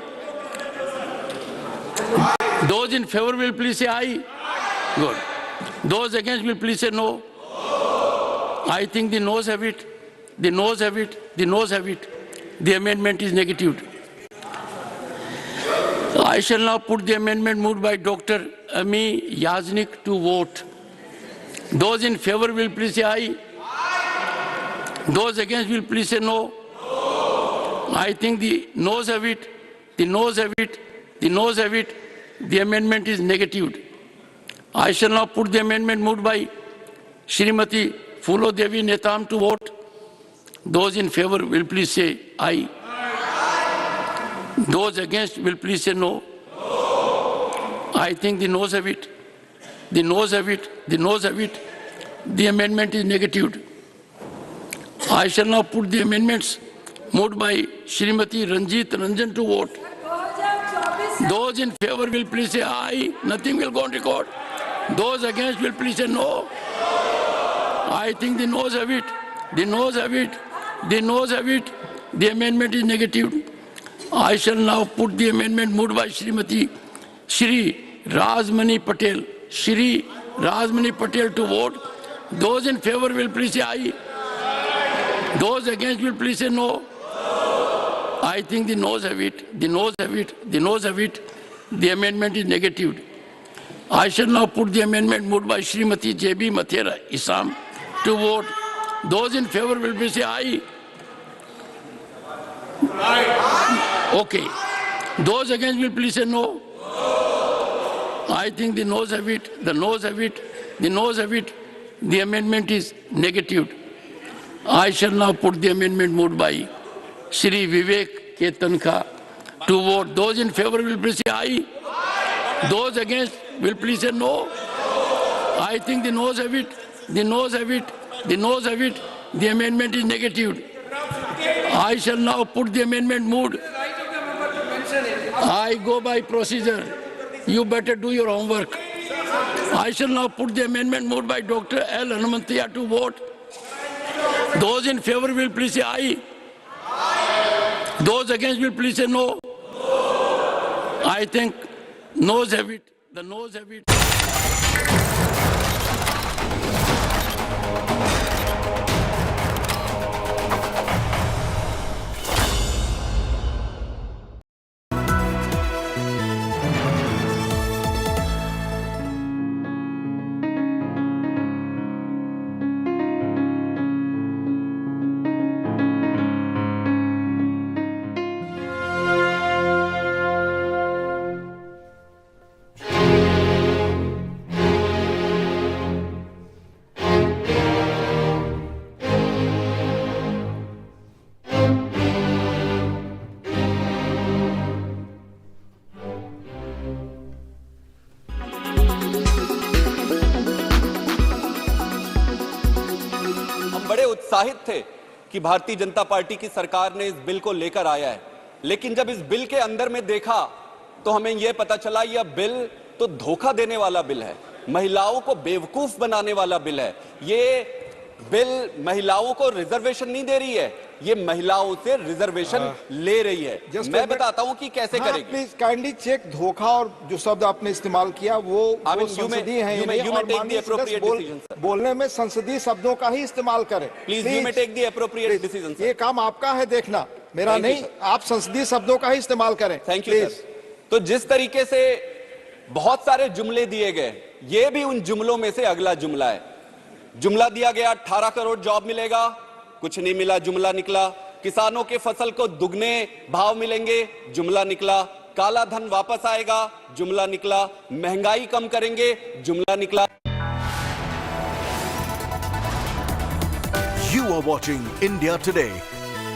Those in favor will please say aye. Good. Those against will please say no. I think the noes have it. The noes have it. The noes have it. The amendment is negatived. I shall now put the amendment moved by Dr. Ami Yaznik to vote. Those in favor will please say aye. Those against will please say no. I think the noes have it. The noes have it. The noes have it. The amendment is negatived. I shall now put the amendment moved by Srimati Phulo Devi Netam to vote. Those in favor will please say aye. Those against will please say no. I think the noes have it. The noes have it. The noes have it. The amendment is negatived. I shall now put the amendments moved by Srimati Ranjit Ranjan to vote. Those in favor will please say aye. Nothing will go on record. Those against will please say no. I think the noes have it. The noes have it. The noes have it. The amendment is negatived. I shall now put the amendment moved by Srimati Shri Rajmani Patel. Shri Rajmani Patel to vote. Those in favor will please say aye. Those against will please say no. I think the noes have it. The noes have it. The noes have it. The amendment is negatived. I shall now put the amendment moved by Srimati J.B. Mathera, Assam, to vote. Those in favor will please say aye. Okay. Those against will please say no. I think the noes have it. The noes have it. The noes have it. The amendment is negatived. I shall now put the amendment moved by Shri Vivek Ketankha to vote. Those in favor will please say aye. Those against will please say no. I think the noes have it. The noes have it. The noes have it. The amendment is negatived. I shall now put the amendment moved. I go by procedure. You better do your homework. I shall now put the amendment moved by Dr. L. Hanumantiya to vote. Those in favor will please say aye. Those against will please say no. I think noes have it. The noes have it. बड़े उत्साहित थे कि Bharatiya Janata party की सरकार ने इस bill को लेकर आया है, लेकिन जब इस बिल के अंदर में देखा तो हमें यह पता चला यह बिल तो धोखा देने वाला बिल है, महिलाओं को बेवकूफ बनाने वाला बिल है। ये बिल महिलाओं को रिजर्वेशन नहीं दे रही है, ये महिलाओं से रिजर्वेशन ले रही है। मैं बताता हूं कि कैसे करेगी। Please kindly check. धोखा और जो शब्द आपने इस्तेमाल किया वो संसदीय है, बोलने में संसदीय शब्दों का ही इस्तेमाल करें। Please you may take the appropriate decision. ये काम आपका है देखना, मेरा नहीं। आप संसदीय शब्दों का ही इस्तेमाल करें। Thank you sir. तो जिस तरीके से बहुत सारे जुमले दिए गए, ये भी उन जुमलों में से अगला जुमला है। जुमला दिया गया 18 करोड़ जॉब मिलेगा, कुछ नहीं मिला, जुमला निकला। किसानों के फसल को दुगने भाव मिलेंगे, जुमला निकला। काला धन वापस आएगा, जुमला निकला। महंगाई कम करेंगे, जुमला निकला। You are watching India Today,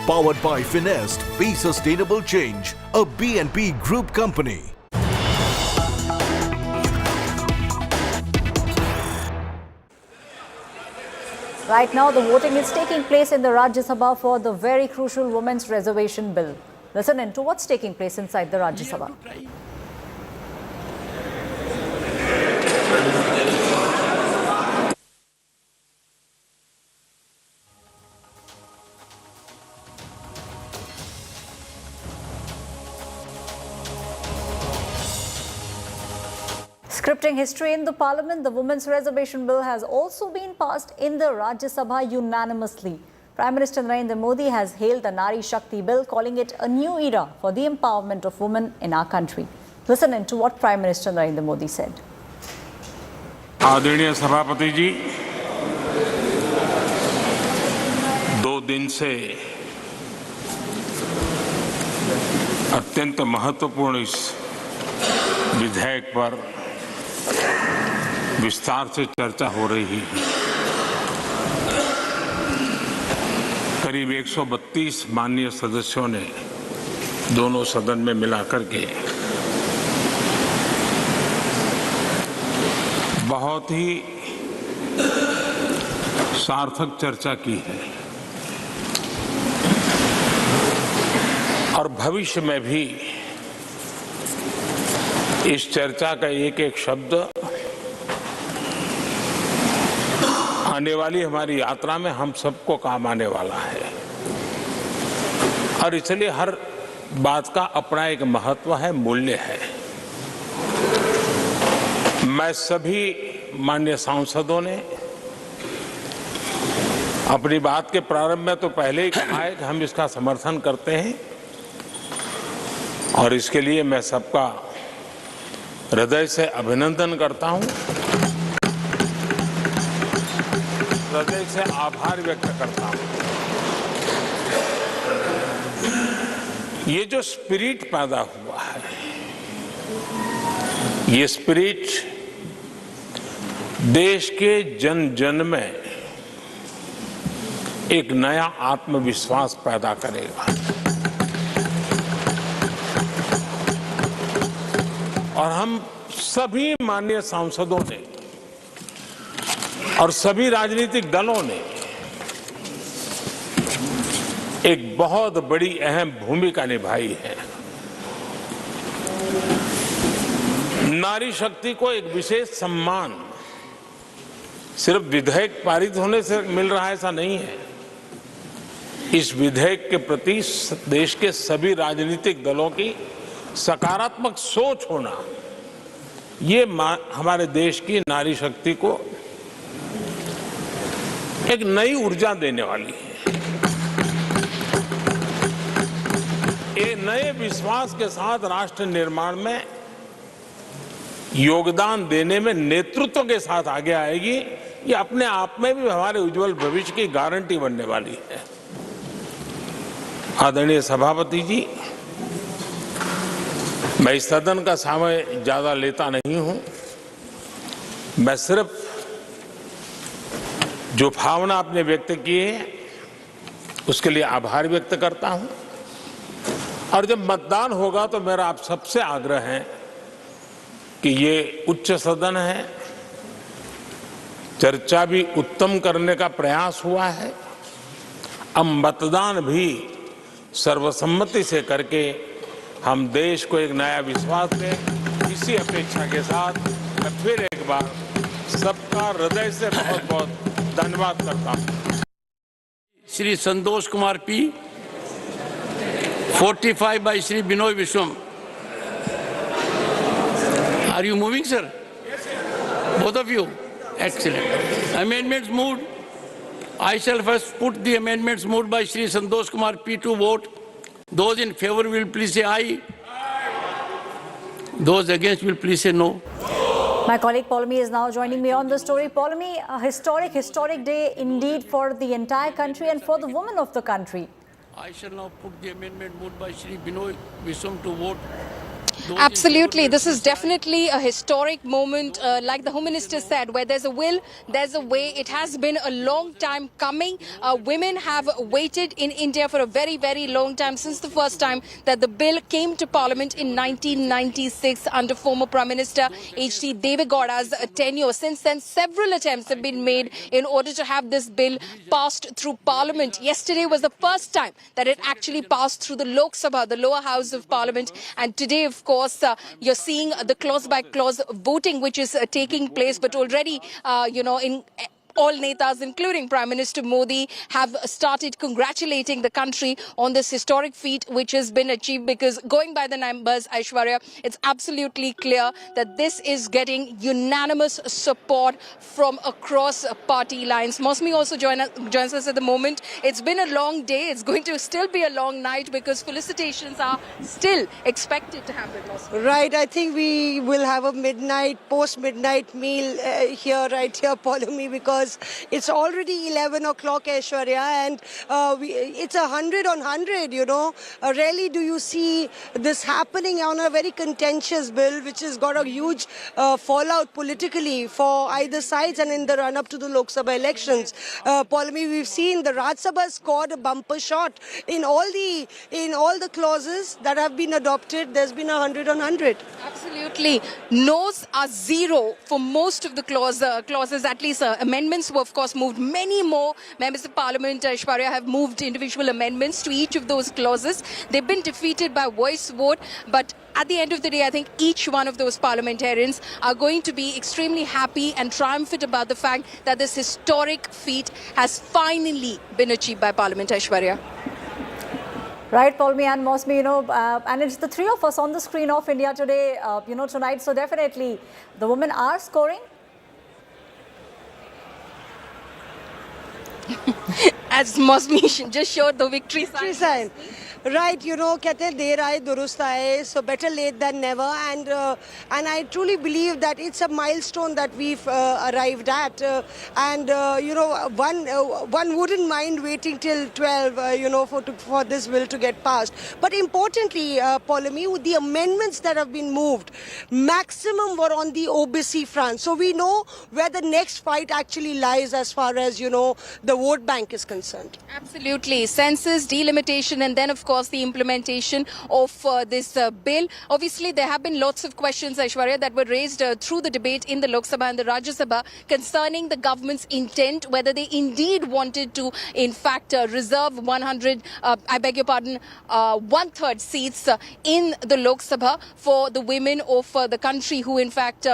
powered by Finest, Be Sustainable Change, a BNP Group company. Right now, the voting is taking place in the Rajya Sabha for the very crucial Women's Reservation Bill. Listen in to what's taking place inside the Rajya Sabha. Scripting history in the parliament, the Women's Reservation Bill has also been passed in the Rajya Sabha unanimously. Prime Minister Narendra Modi has hailed the Nari Shakti Bill, calling it a new era for the empowerment of women in our country. Listen in to what Prime Minister Narendra Modi said. आदरणीय सभापति जी, 2 दिन से अत्यंत महत्वपूर्ण इस विधेयक पर विस्तार से चर्चा हो रही है। करीब 132 माननीय सदस्यों ने दोनों सदन में मिलाकर के बहुत ही सार्थक चर्चा की है और भविष्य में भी इस चर्चा का एक एक शब्द आने वाली हमारी यात्रा में हम सबको काम आने वाला है और इसलिए हर बात का अपना एक महत्व है, मूल्य है। मैं सभी माननीय सांसदों ने अपनी बात के प्रारंभ में तो पहले ही कहा है कि हम इसका समर्थन करते हैं और इसके लिए मैं सबका हृदय से अभिनंदन करता हूं, हृदय से आभार व्यक्त करता हूं। ये जो स्पिरिट पैदा हुआ है, ये स्पिरिट देश के जन जन में एक नया आत्मविश्वास पैदा करेगा और हम सभी माननीय सांसदों ने और सभी राजनीतिक दलों ने एक बहुत बड़ी अहम भूमिका निभाई है। नारी शक्ति को एक विशेष सम्मान सिर्फ विधेयक पारित होने से मिल रहा है ऐसा नहीं है। इस विधेयक के प्रति देश के सभी राजनीतिक दलों की सकारात्मक सोच होना, ये हमारे देश की नारी शक्ति को एक नई ऊर्जा देने वाली है। ये नए विश्वास के साथ राष्ट्र निर्माण में योगदान देने में नेतृत्व के साथ आगे आएगी। ये अपने आप में भी हमारे उज्जवल भविष्य की गारंटी बनने वाली है। आदरणीय सभापति जी, मैं इस सदन का समय ज्यादा लेता नहीं हूं। मैं सिर्फ जो भावना आपने व्यक्त की है उसके लिए आभार व्यक्त करता हूं और जब मतदान होगा तो मेरा आप सबसे आग्रह है कि ये उच्च सदन है, चर्चा भी उत्तम करने का प्रयास हुआ है। अब मतदान भी सर्वसम्मति से करके हम देश को एक नया विश्वास दें। इसी अपेक्षा के साथ मैं फिर एक बार सबका हृदय से बहुत बहुत धन्यवाद करता हूं। Shri Santosh Kumar P, 45 by Shri Binoy Vishwam. Are you moving, sir? Both of you? Excellent. Amendments moved. I shall first put the amendments moved by Shri Santosh Kumar P to vote. Those in favor will please say aye. Those against will please say no. My colleague Paulami is now joining me on the story. Paulami, a historic day indeed for the entire country and for the women of the country. I shall now put the amendment moved by Shri Binoy Vishwam to vote. Absolutely. This is definitely a historic moment, like the Home Minister said, where there's a will, there's a way. It has been a long time coming. Women have waited in India for a very, very long time, since the first time that the bill came to Parliament in 1996 under former Prime Minister H.D. Devegowda's tenure. Since then, several attempts have been made in order to have this bill passed through Parliament. Yesterday was the first time that it actually passed through the Lok Sabha, the lower house of Parliament, and today, of course, you're seeing the clause-by-clause voting which is taking place. But already, in all netas, including Prime Minister Modi, have started congratulating the country on this historic feat which has been achieved, because going by the numbers, Aishwarya, it's absolutely clear that this is getting unanimous support from across party lines. Mosmi also joins us at the moment. It's been a long day. It's going to still be a long night because felicitations are still expected to happen. Mosmi. Right. I think we will have a post-midnight meal right here, Paulami, because it's already 11 o'clock, Aishwarya, and it's 100 on 100, Rarely do you see this happening on a very contentious bill, which has got a huge fallout politically for either sides and in the run-up to the Lok Sabha elections. Paulami, we've seen the Rajya Sabha scored a bumper shot in all the clauses that have been adopted. There's been 100 on 100. Absolutely. No's are zero for most of the clauses, at least amendments were, of course, moved. Many more members of Parliament, Aishwarya, have moved individual amendments to each of those clauses. They've been defeated by voice vote, but at the end of the day, I think each one of those parliamentarians are going to be extremely happy and triumphant about the fact that this historic feat has finally been achieved by Parliament, Aishwarya. Right, Paulami and Mosmi, and it's the three of us on the screen of India Today, tonight. So definitely, the women are scoring. As Mosmi just showed the victory sign. Right, कहते हैं देर आए दुरुस्त आए, so better late than never, and I truly believe that it's a milestone that we've arrived at, and one wouldn't mind waiting till 12, for this bill to get passed. But importantly, Paulami, the amendments that have been moved, maximum were on the OBC front, so we know where the next fight actually lies as far as the vote bank is concerned. Absolutely, census, delimitation, and then of course the implementation of this bill. Obviously, there have been lots of questions, Aishwarya, that were raised through the debate in the Lok Sabha and the Rajya Sabha concerning the government's intent, whether they indeed wanted to, in fact, reserve 1/3 seats in the Lok Sabha for the women of the country who, in fact,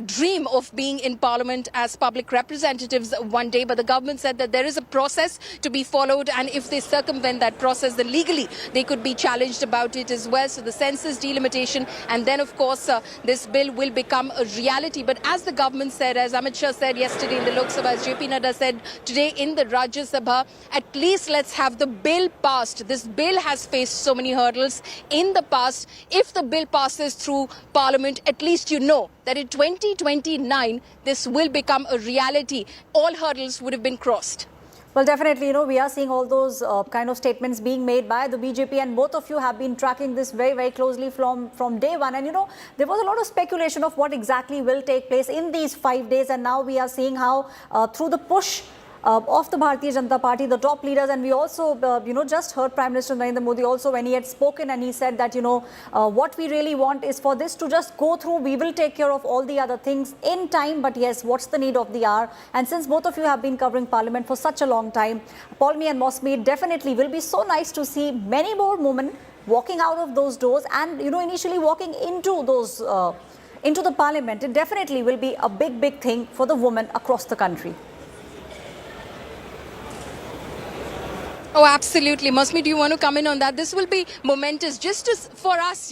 dream of being in Parliament as public representatives one day. But the government said that there is a process to be followed, and if they circumvent that process, then legally they could be challenged about it as well. So the census, delimitation, and then of course this bill will become a reality. But as the government said, as Amit Shah said yesterday in the Lok Sabha, as JP Nadda said today in the Rajya Sabha, at least let's have the bill passed. This bill has faced so many hurdles in the past. If the bill passes through Parliament, at least that in 2029 this will become a reality. All hurdles would have been crossed. Well, definitely, we are seeing all those kind of statements being made by the BJP, and both of you have been tracking this very, very closely from day one. And, there was a lot of speculation of what exactly will take place in these 5 days. And now we are seeing how through the push of the Bharatiya Janata Party, the top leaders, and we also, just heard Prime Minister Narendra Modi also when he had spoken, and he said that, what we really want is for this to just go through. We will take care of all the other things in time, but yes, what's the need of the hour? And since both of you have been covering Parliament for such a long time, Paulami and Mosmi, definitely will be so nice to see many more women walking out of those doors and, initially walking into those, into the Parliament. It definitely will be a big, big thing for the women across the country. Oh, absolutely. Masmi, do you want to come in on that? This will be momentous just for us,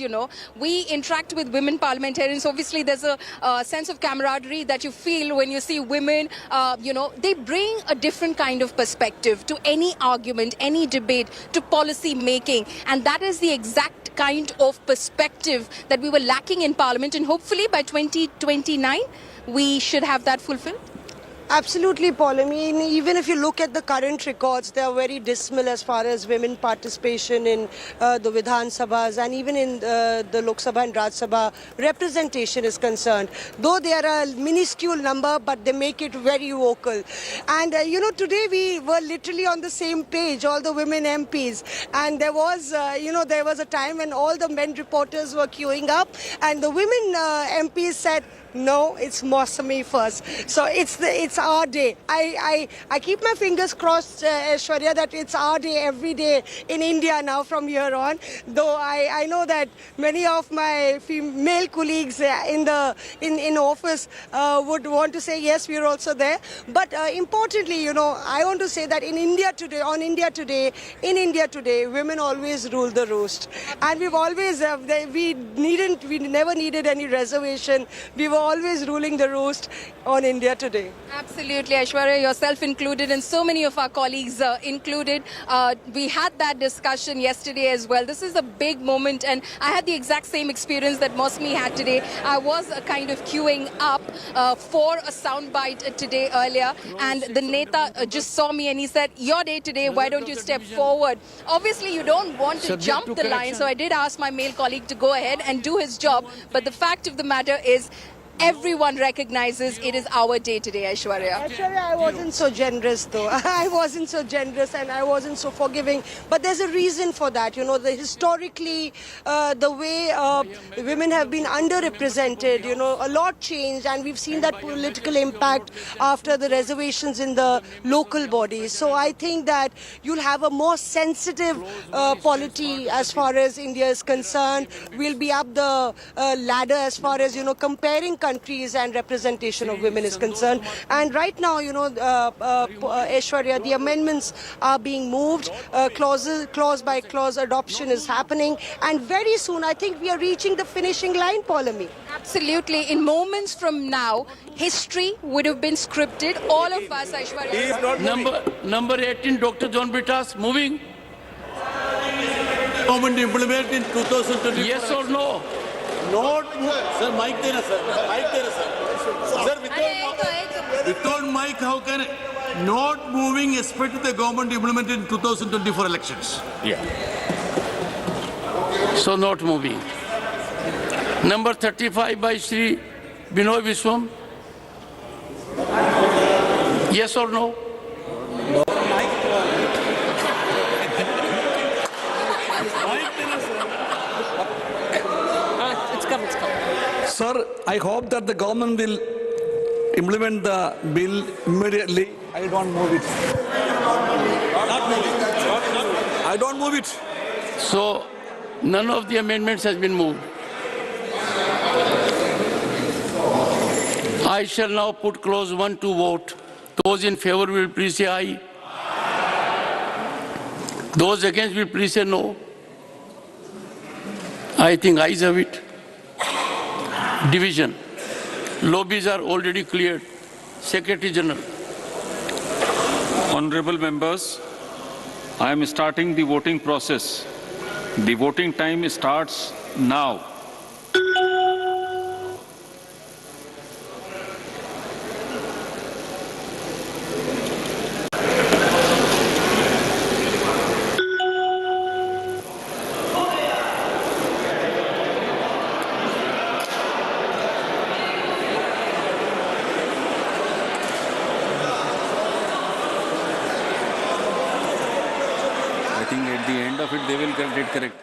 We interact with women parliamentarians. Obviously, there's a sense of camaraderie that you feel when you see women. They bring a different kind of perspective to any argument, any debate, to policy making. And that is the exact kind of perspective that we were lacking in Parliament. And hopefully by 2029, we should have that fulfilled. Absolutely, Paul. I mean, even if you look at the current records, they are very dismal as far as women participation in the Vidhan Sabhas and even in the Lok Sabha and Rajya Sabha representation is concerned. Though they are a minuscule number, but they make it very vocal. And, today we were literally on the same page, all the women MPs. And there was, there was a time when all the men reporters were queuing up and the women MPs said, no, it's Mausami first. So it's our day. I keep my fingers crossed, Aishwarya, that it's our day every day in India now from here on. Though I know that many of my male colleagues in office would want to say yes, we're also there. But importantly, I want to say that in India today, women always rule the roost, and we've always we never needed any reservation. We were always ruling the roost on India today. Absolutely, Aishwarya, yourself included, and so many of our colleagues included. We had that discussion yesterday as well. This is a big moment, and I had the exact same experience that Mosmi had today. I was kind of queuing up for a soundbite today earlier, and the Neta just saw me and he said, your day today, why don't you step forward? Obviously, you don't want to jump the line, so I did ask my male colleague to go ahead and do his job. But the fact of the matter is, everyone recognizes it is our day today, Aishwarya. Aishwarya, I wasn't so generous though. I wasn't so generous and I wasn't so forgiving. But there's a reason for that. Historically, the way women have been underrepresented, a lot changed, and we've seen that political impact after the reservations in the local bodies. So I think that you'll have a more sensitive polity as far as India is concerned. We'll be up the ladder as far as, comparing countries and representation of women is concerned. And right now, Aishwarya, the amendments are being moved. Clause by clause adoption is happening. And very soon, I think we are reaching the finishing line, Paulami. Absolutely. In moments from now, history would have been scripted. All of us, Aishwarya. Number 18, Dr. John Britas, moving. Government implement in 2020. Yes or no? Not sir, mic dena sir. Mic dena sir. Sir, without mic, how can not moving expect the government implement in 2024 elections? Yeah. So not moving. Number 35 by Shri Binoy Viswam. Yes or no? Sir, I hope that the government will implement the bill immediately. I don't move it. I don't move it. So none of the amendments has been moved. I shall now put clause 1 to vote. Those in favor will please say aye. Those against will please say no. I think ayes have it. Division. Lobbies are already cleared. Secretary General. Honorable members, I am starting the voting process. The voting time starts now. I think at the end of it, they will get it correct.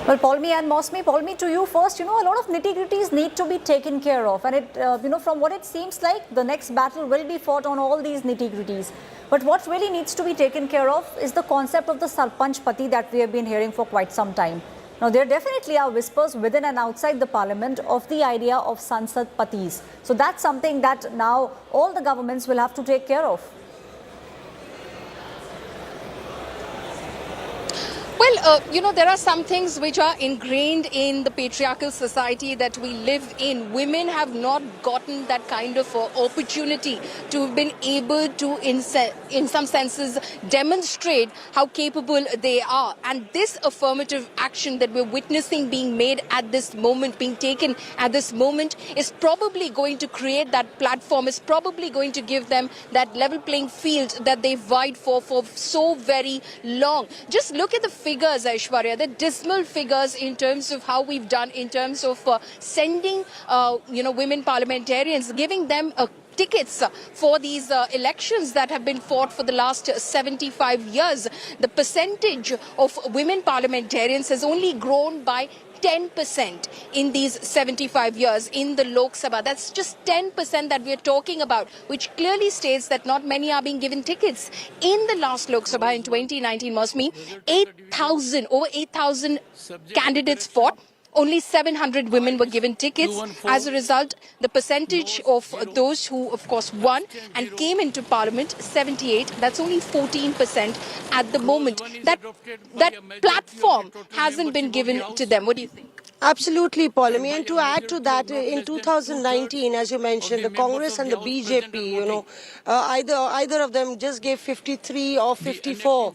Well, Paulmi and Mosmi, Paulmi, to you first. A lot of nitty-gritties need to be taken care of, and it, from what it seems like, the next battle will be fought on all these nitty-gritties. But what really needs to be taken care of is the concept of the Sarpanch Pati that we have been hearing for quite some time. Now, there definitely are whispers within and outside the parliament of the idea of Sansad Patis. So that's something that now all the governments will have to take care of. Well, there are some things which are ingrained in the patriarchal society that we live in. Women have not gotten that kind of opportunity to have been able to, in some senses, demonstrate how capable they are. And this affirmative action that we're witnessing being made at this moment, being taken at this moment, is probably going to create that platform, is probably going to give them that level playing field that they've vied for so very long. Just look at the figures, Aishwarya, the dismal figures in terms of how we've done in terms of sending, women parliamentarians, giving them tickets for these elections that have been fought for the last 75 years. The percentage of women parliamentarians has only grown by 10% in these 75 years in the Lok Sabha. That's just 10% that we are talking about, which clearly states that not many are being given tickets. In the last Lok Sabha in 2019, Mosmi, over 8,000 candidates fought. Only 700 women were given tickets. As a result, the percentage of those who, of course, won and came into parliament, 78, that's only 14% at the moment. That platform hasn't been given to them. What do you think? Absolutely, Paulami. And to add to that, in 2019, as you mentioned, the Congress and the BJP, either of them just gave 53 or 54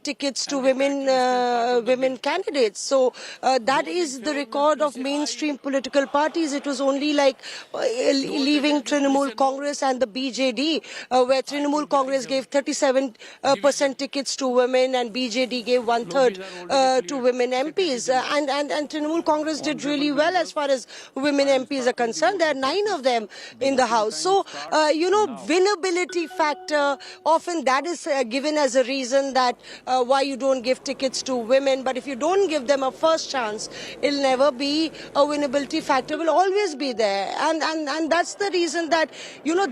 tickets to women candidates. So that is the record of mainstream political parties. It was only like leaving Trinamool Congress and the BJD, where Trinamool Congress gave 37% tickets to women and BJD gave 1/3 to women MPs. And Trinamool Congress did really well as far as women MPs are concerned. There are 9 of them in the House. So, winnability factor, often that is given as a reason that why you don't give tickets to women. But if you don't give them a first chance, it'll never be a winnability factor, will always be there. And that's the reason that,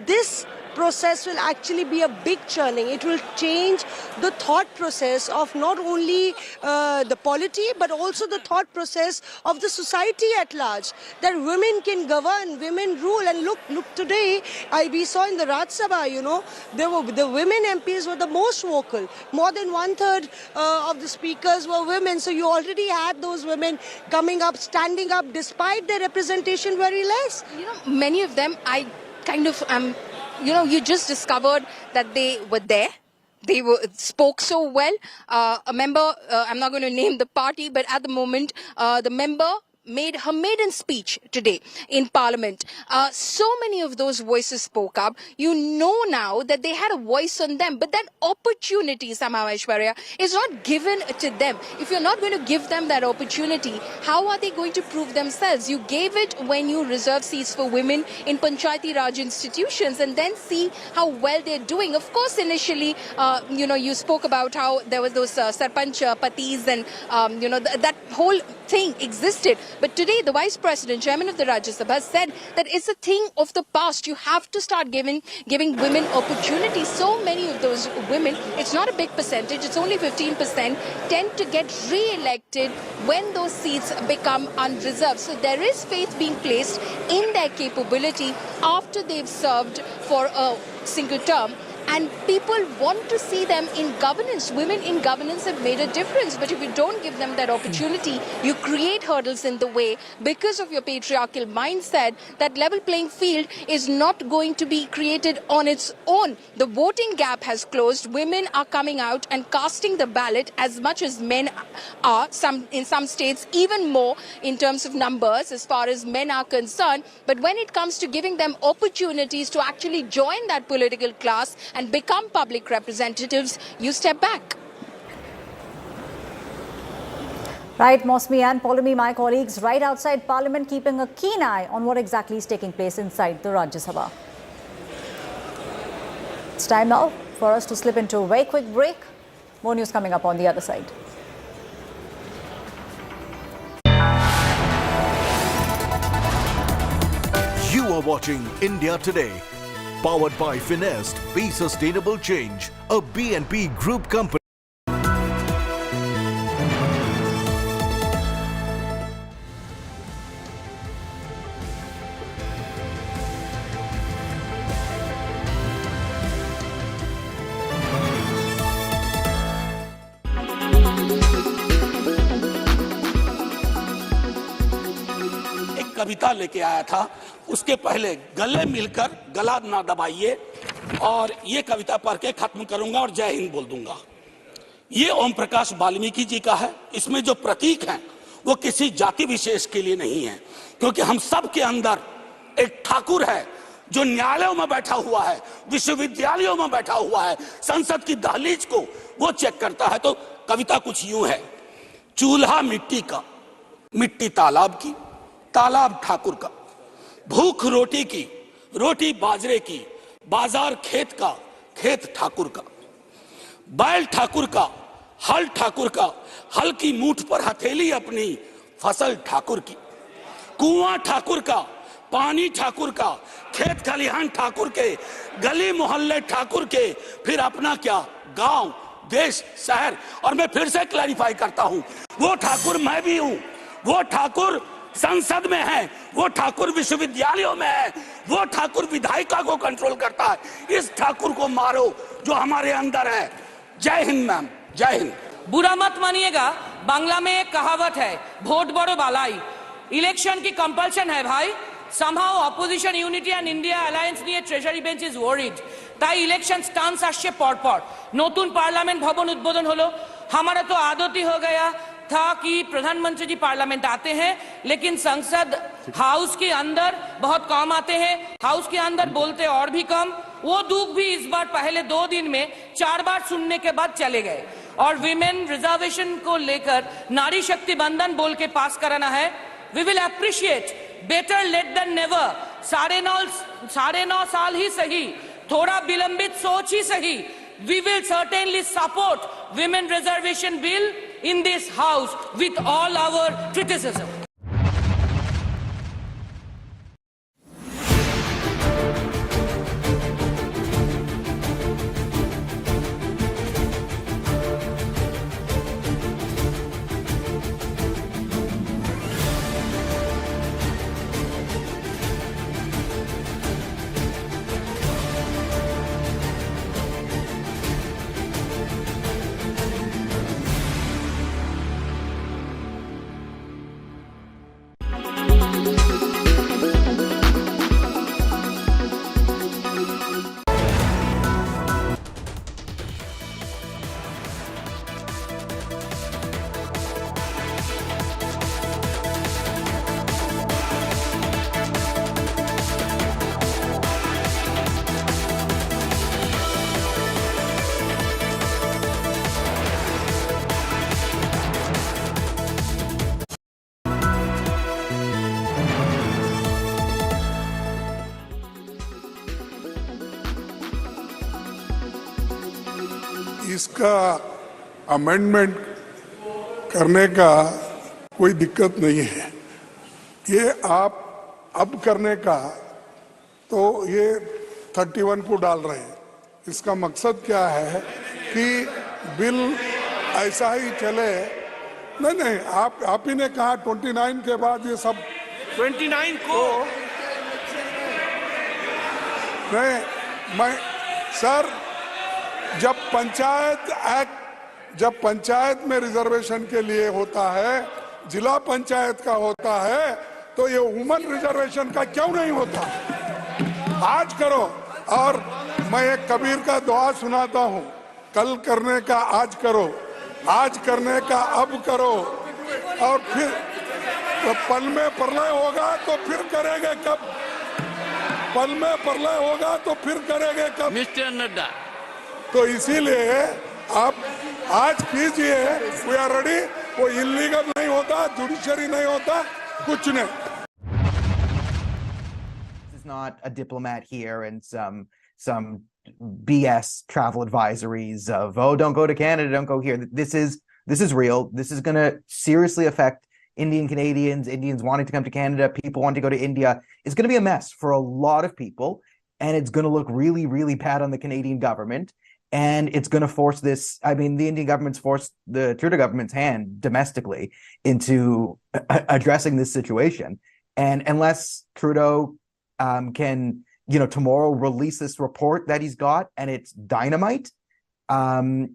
this process will actually be a big churning. It will change the thought process of not only the polity, but also the thought process of the society at large. That women can govern, women rule. And look today, we saw in the Rajya Sabha, the women MPs were the most vocal. More than 1/3 of the speakers were women. So you already had those women coming up, standing up, despite their representation very less. Many of them, I kind of you just discovered that they were there. They spoke so well. A member, I'm not going to name the party, but at the moment, the member made her maiden speech today in Parliament. So many of those voices spoke up. You know now that they had a voice on them, but that opportunity somehow, Aishwarya, is not given to them. If you're not going to give them that opportunity, how are they going to prove themselves? You gave it when you reserved seats for women in Panchayati Raj institutions, and then see how well they're doing. Of course, initially, you spoke about how there was those Sarpanch Patis and, that whole thing existed. But today, the Vice President, Chairman of the Rajya Sabha, said that it's a thing of the past. You have to start giving women opportunities. So many of those women, it's not a big percentage, it's only 15%, tend to get re-elected when those seats become unreserved. So there is faith being placed in their capability after they've served for a single term. And people want to see them in governance. Women in governance have made a difference. But if you don't give them that opportunity, you create hurdles in the way because of your patriarchal mindset. That level playing field is not going to be created on its own. The voting gap has closed. Women are coming out and casting the ballot as much as men are. In some states, even more in terms of numbers as far as men are concerned. But when it comes to giving them opportunities to actually join that political class and become public representatives, you step back. Right, Mosmi and Paulami, my colleagues, right outside Parliament, keeping a keen eye on what exactly is taking place inside the Rajya Sabha. It's time now for us to slip into a very quick break. More news coming up on the other side. are watching India Today, powered by Finest, Be Sustainable Change, a BNP Group company. कविता लेके आया था, उसके पहले गले मिलकर गला ना दबाइए, और ये कविता पढ़ के खत्म करूंगा और जय हिंद बोल दूंगा। ये ओम प्रकाश वाल्मीकि जी का है। इसमें जो प्रतीक हैं वो किसी जाति विशेष के लिए नहीं है, क्योंकि हम सब के अंदर एक ठाकुर है जो न्यायालयों में बैठा हुआ है, विश्वविद्यालयों में बैठा हुआ है, संसद की दहलीज को वो चेक करता है। तो कविता कुछ यूं है। चूल्हा मिट्टी का, मिट्टी तालाब की, तालाब ठाकुर का, भूख रोटी की, रोटी बाजरे की, बाजार खेत का, खेत ठाकुर का, बैल ठाकुर का, हल ठाकुर का, हल की मूठ पर हथेली अपनी, फसल ठाकुर की, कुआं ठाकुर का, पानी ठाकुर का, खेत खलिहान ठाकुर के, गली मोहल्ले ठाकुर के, फिर अपना क्या, गांव, देश, शहर। और मैं फिर से क्लैरिफाई करता हूं, वो ठाकुर मैं भी हूं, वो ठाकुर संसद में है, वो ठाकुर विश्वविद्यालयों में है, वो ठाकुर विधायिका को कंट्रोल करता है। इस ठाकुर को मारो जो हमारे अंदर है। जय हिंद मैम, जय हिंद। बुरा मत मानिएगा, बांग्ला में एक कहावत है, वोट बड़ो बालाई। इलेक्शन की कंपल्शन है भाई। somehow opposition unity and India alliance নিয়ে ট্রেজারি বেঞ্চ ইজ ওয়ারিড। তাই ইলেকশন স্টান্স আসছে পরপর। নতুন পার্লামেंट भवन उद्बोधन হলো। हमारा तो आदत ही हो गया था कि प्रधानमंत्री जी पार्लियामेंट आते हैं, लेकिन संसद हाउस के अंदर बहुत कम आते हैं, हाउस के अंदर बोलते और भी कम। वो दुख भी इस बार पहले 2 दिन में 4 बार सुनने के बाद चले गए। और विमेन रिजर्वेशन को लेकर नारी शक्ति बंधन बोल के पास कराना है। We will appreciate, better late than never. 9.5 साल ही सही, थोड़ा विलंबित सोच ही सही। We will certainly support women reservation bill in this house with all our criticism. इसका अमेंडमेंट करने का कोई दिक्कत नहीं है। ये आप अब करने का तो ये 31 को डाल रहे हैं। इसका मकसद क्या है कि बिल ऐसा ही चले। नहीं, आप ही ने कहा 29 के बाद ये सब 29 को नहीं, मैं सर जब पंचायत में रिजर्वेशन के लिए होता है, जिला पंचायत का होता है, तो ये वुमन रिजर्वेशन का क्यों नहीं होता? आज करो। और मैं एक कबीर का दुआ सुनाता हूँ, कल करने का आज करो, आज करने का अब करो, और फिर तो पल में प्रलय होगा तो फिर करेंगे कब? पल में प्रलय होगा तो फिर करेंगे कब? मिस्टर नड्डा, तो इसीलिए आप आज कीजिए, वी आर रेडी। वो इलीगल नहीं होता, जुडिशरी नहीं होता, कुछ नहीं। This is not a diplomat here and some BS travel advisories of, oh, don't go to Canada, don't go here. This is real. This is going to seriously affect Indian Canadians, Indians wanting to come to Canada, people wanting to go to India, is going to be a mess for a lot of people. And it's going to look really, really bad on the Canadian government. And it's going to force this. I mean, the Indian government's forced the Trudeau government's hand domestically into addressing this situation. And unless Trudeau can, tomorrow release this report that he's got and it's dynamite, there's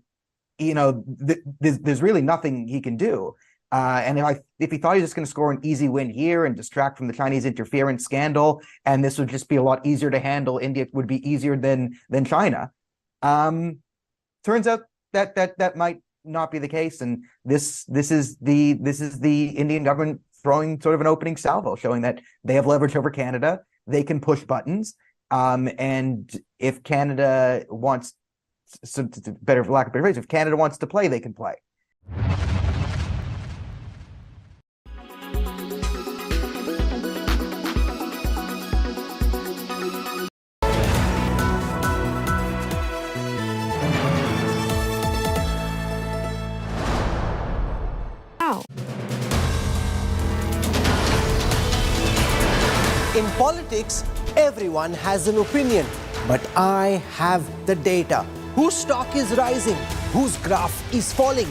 really nothing he can do. And if he thought he was just going to score an easy win here and distract from the Chinese interference scandal, and this would just be a lot easier to handle, India would be easier than China. Turns out that might not be the case, and this is the Indian government throwing sort of an opening salvo, showing that they have leverage over Canada. They can push buttons, and if Canada wants, for lack of better phrase, if Canada wants to play, they can play. In politics, everyone has an opinion, but I have the data. Whose stock is rising? Whose graph is falling?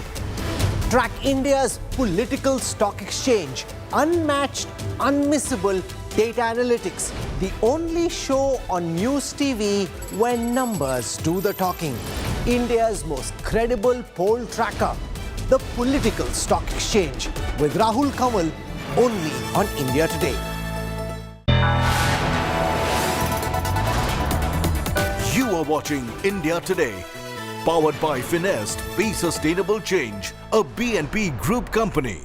Track India's political stock exchange. Unmatched, unmissable data analytics. The only show on News TV where numbers do the talking. India's most credible poll tracker. The Political Stock Exchange with Rahul Kamal, only on India Today. You are watching India Today, powered by Finest, Be Sustainable Change, a BNP Group company.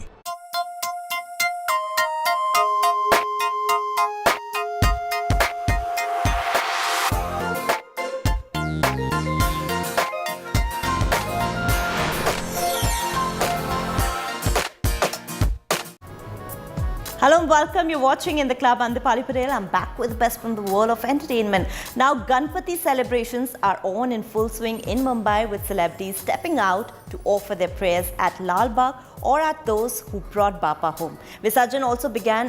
Hello and welcome. You're watching In the Club. I'm Dipali Patel. I'm back with the best from the world of entertainment. Now, Ganpati celebrations are on in full swing in Mumbai, with celebrities stepping out to offer their prayers at Lal Bagh or at those who brought Bapa home. Visarjan also began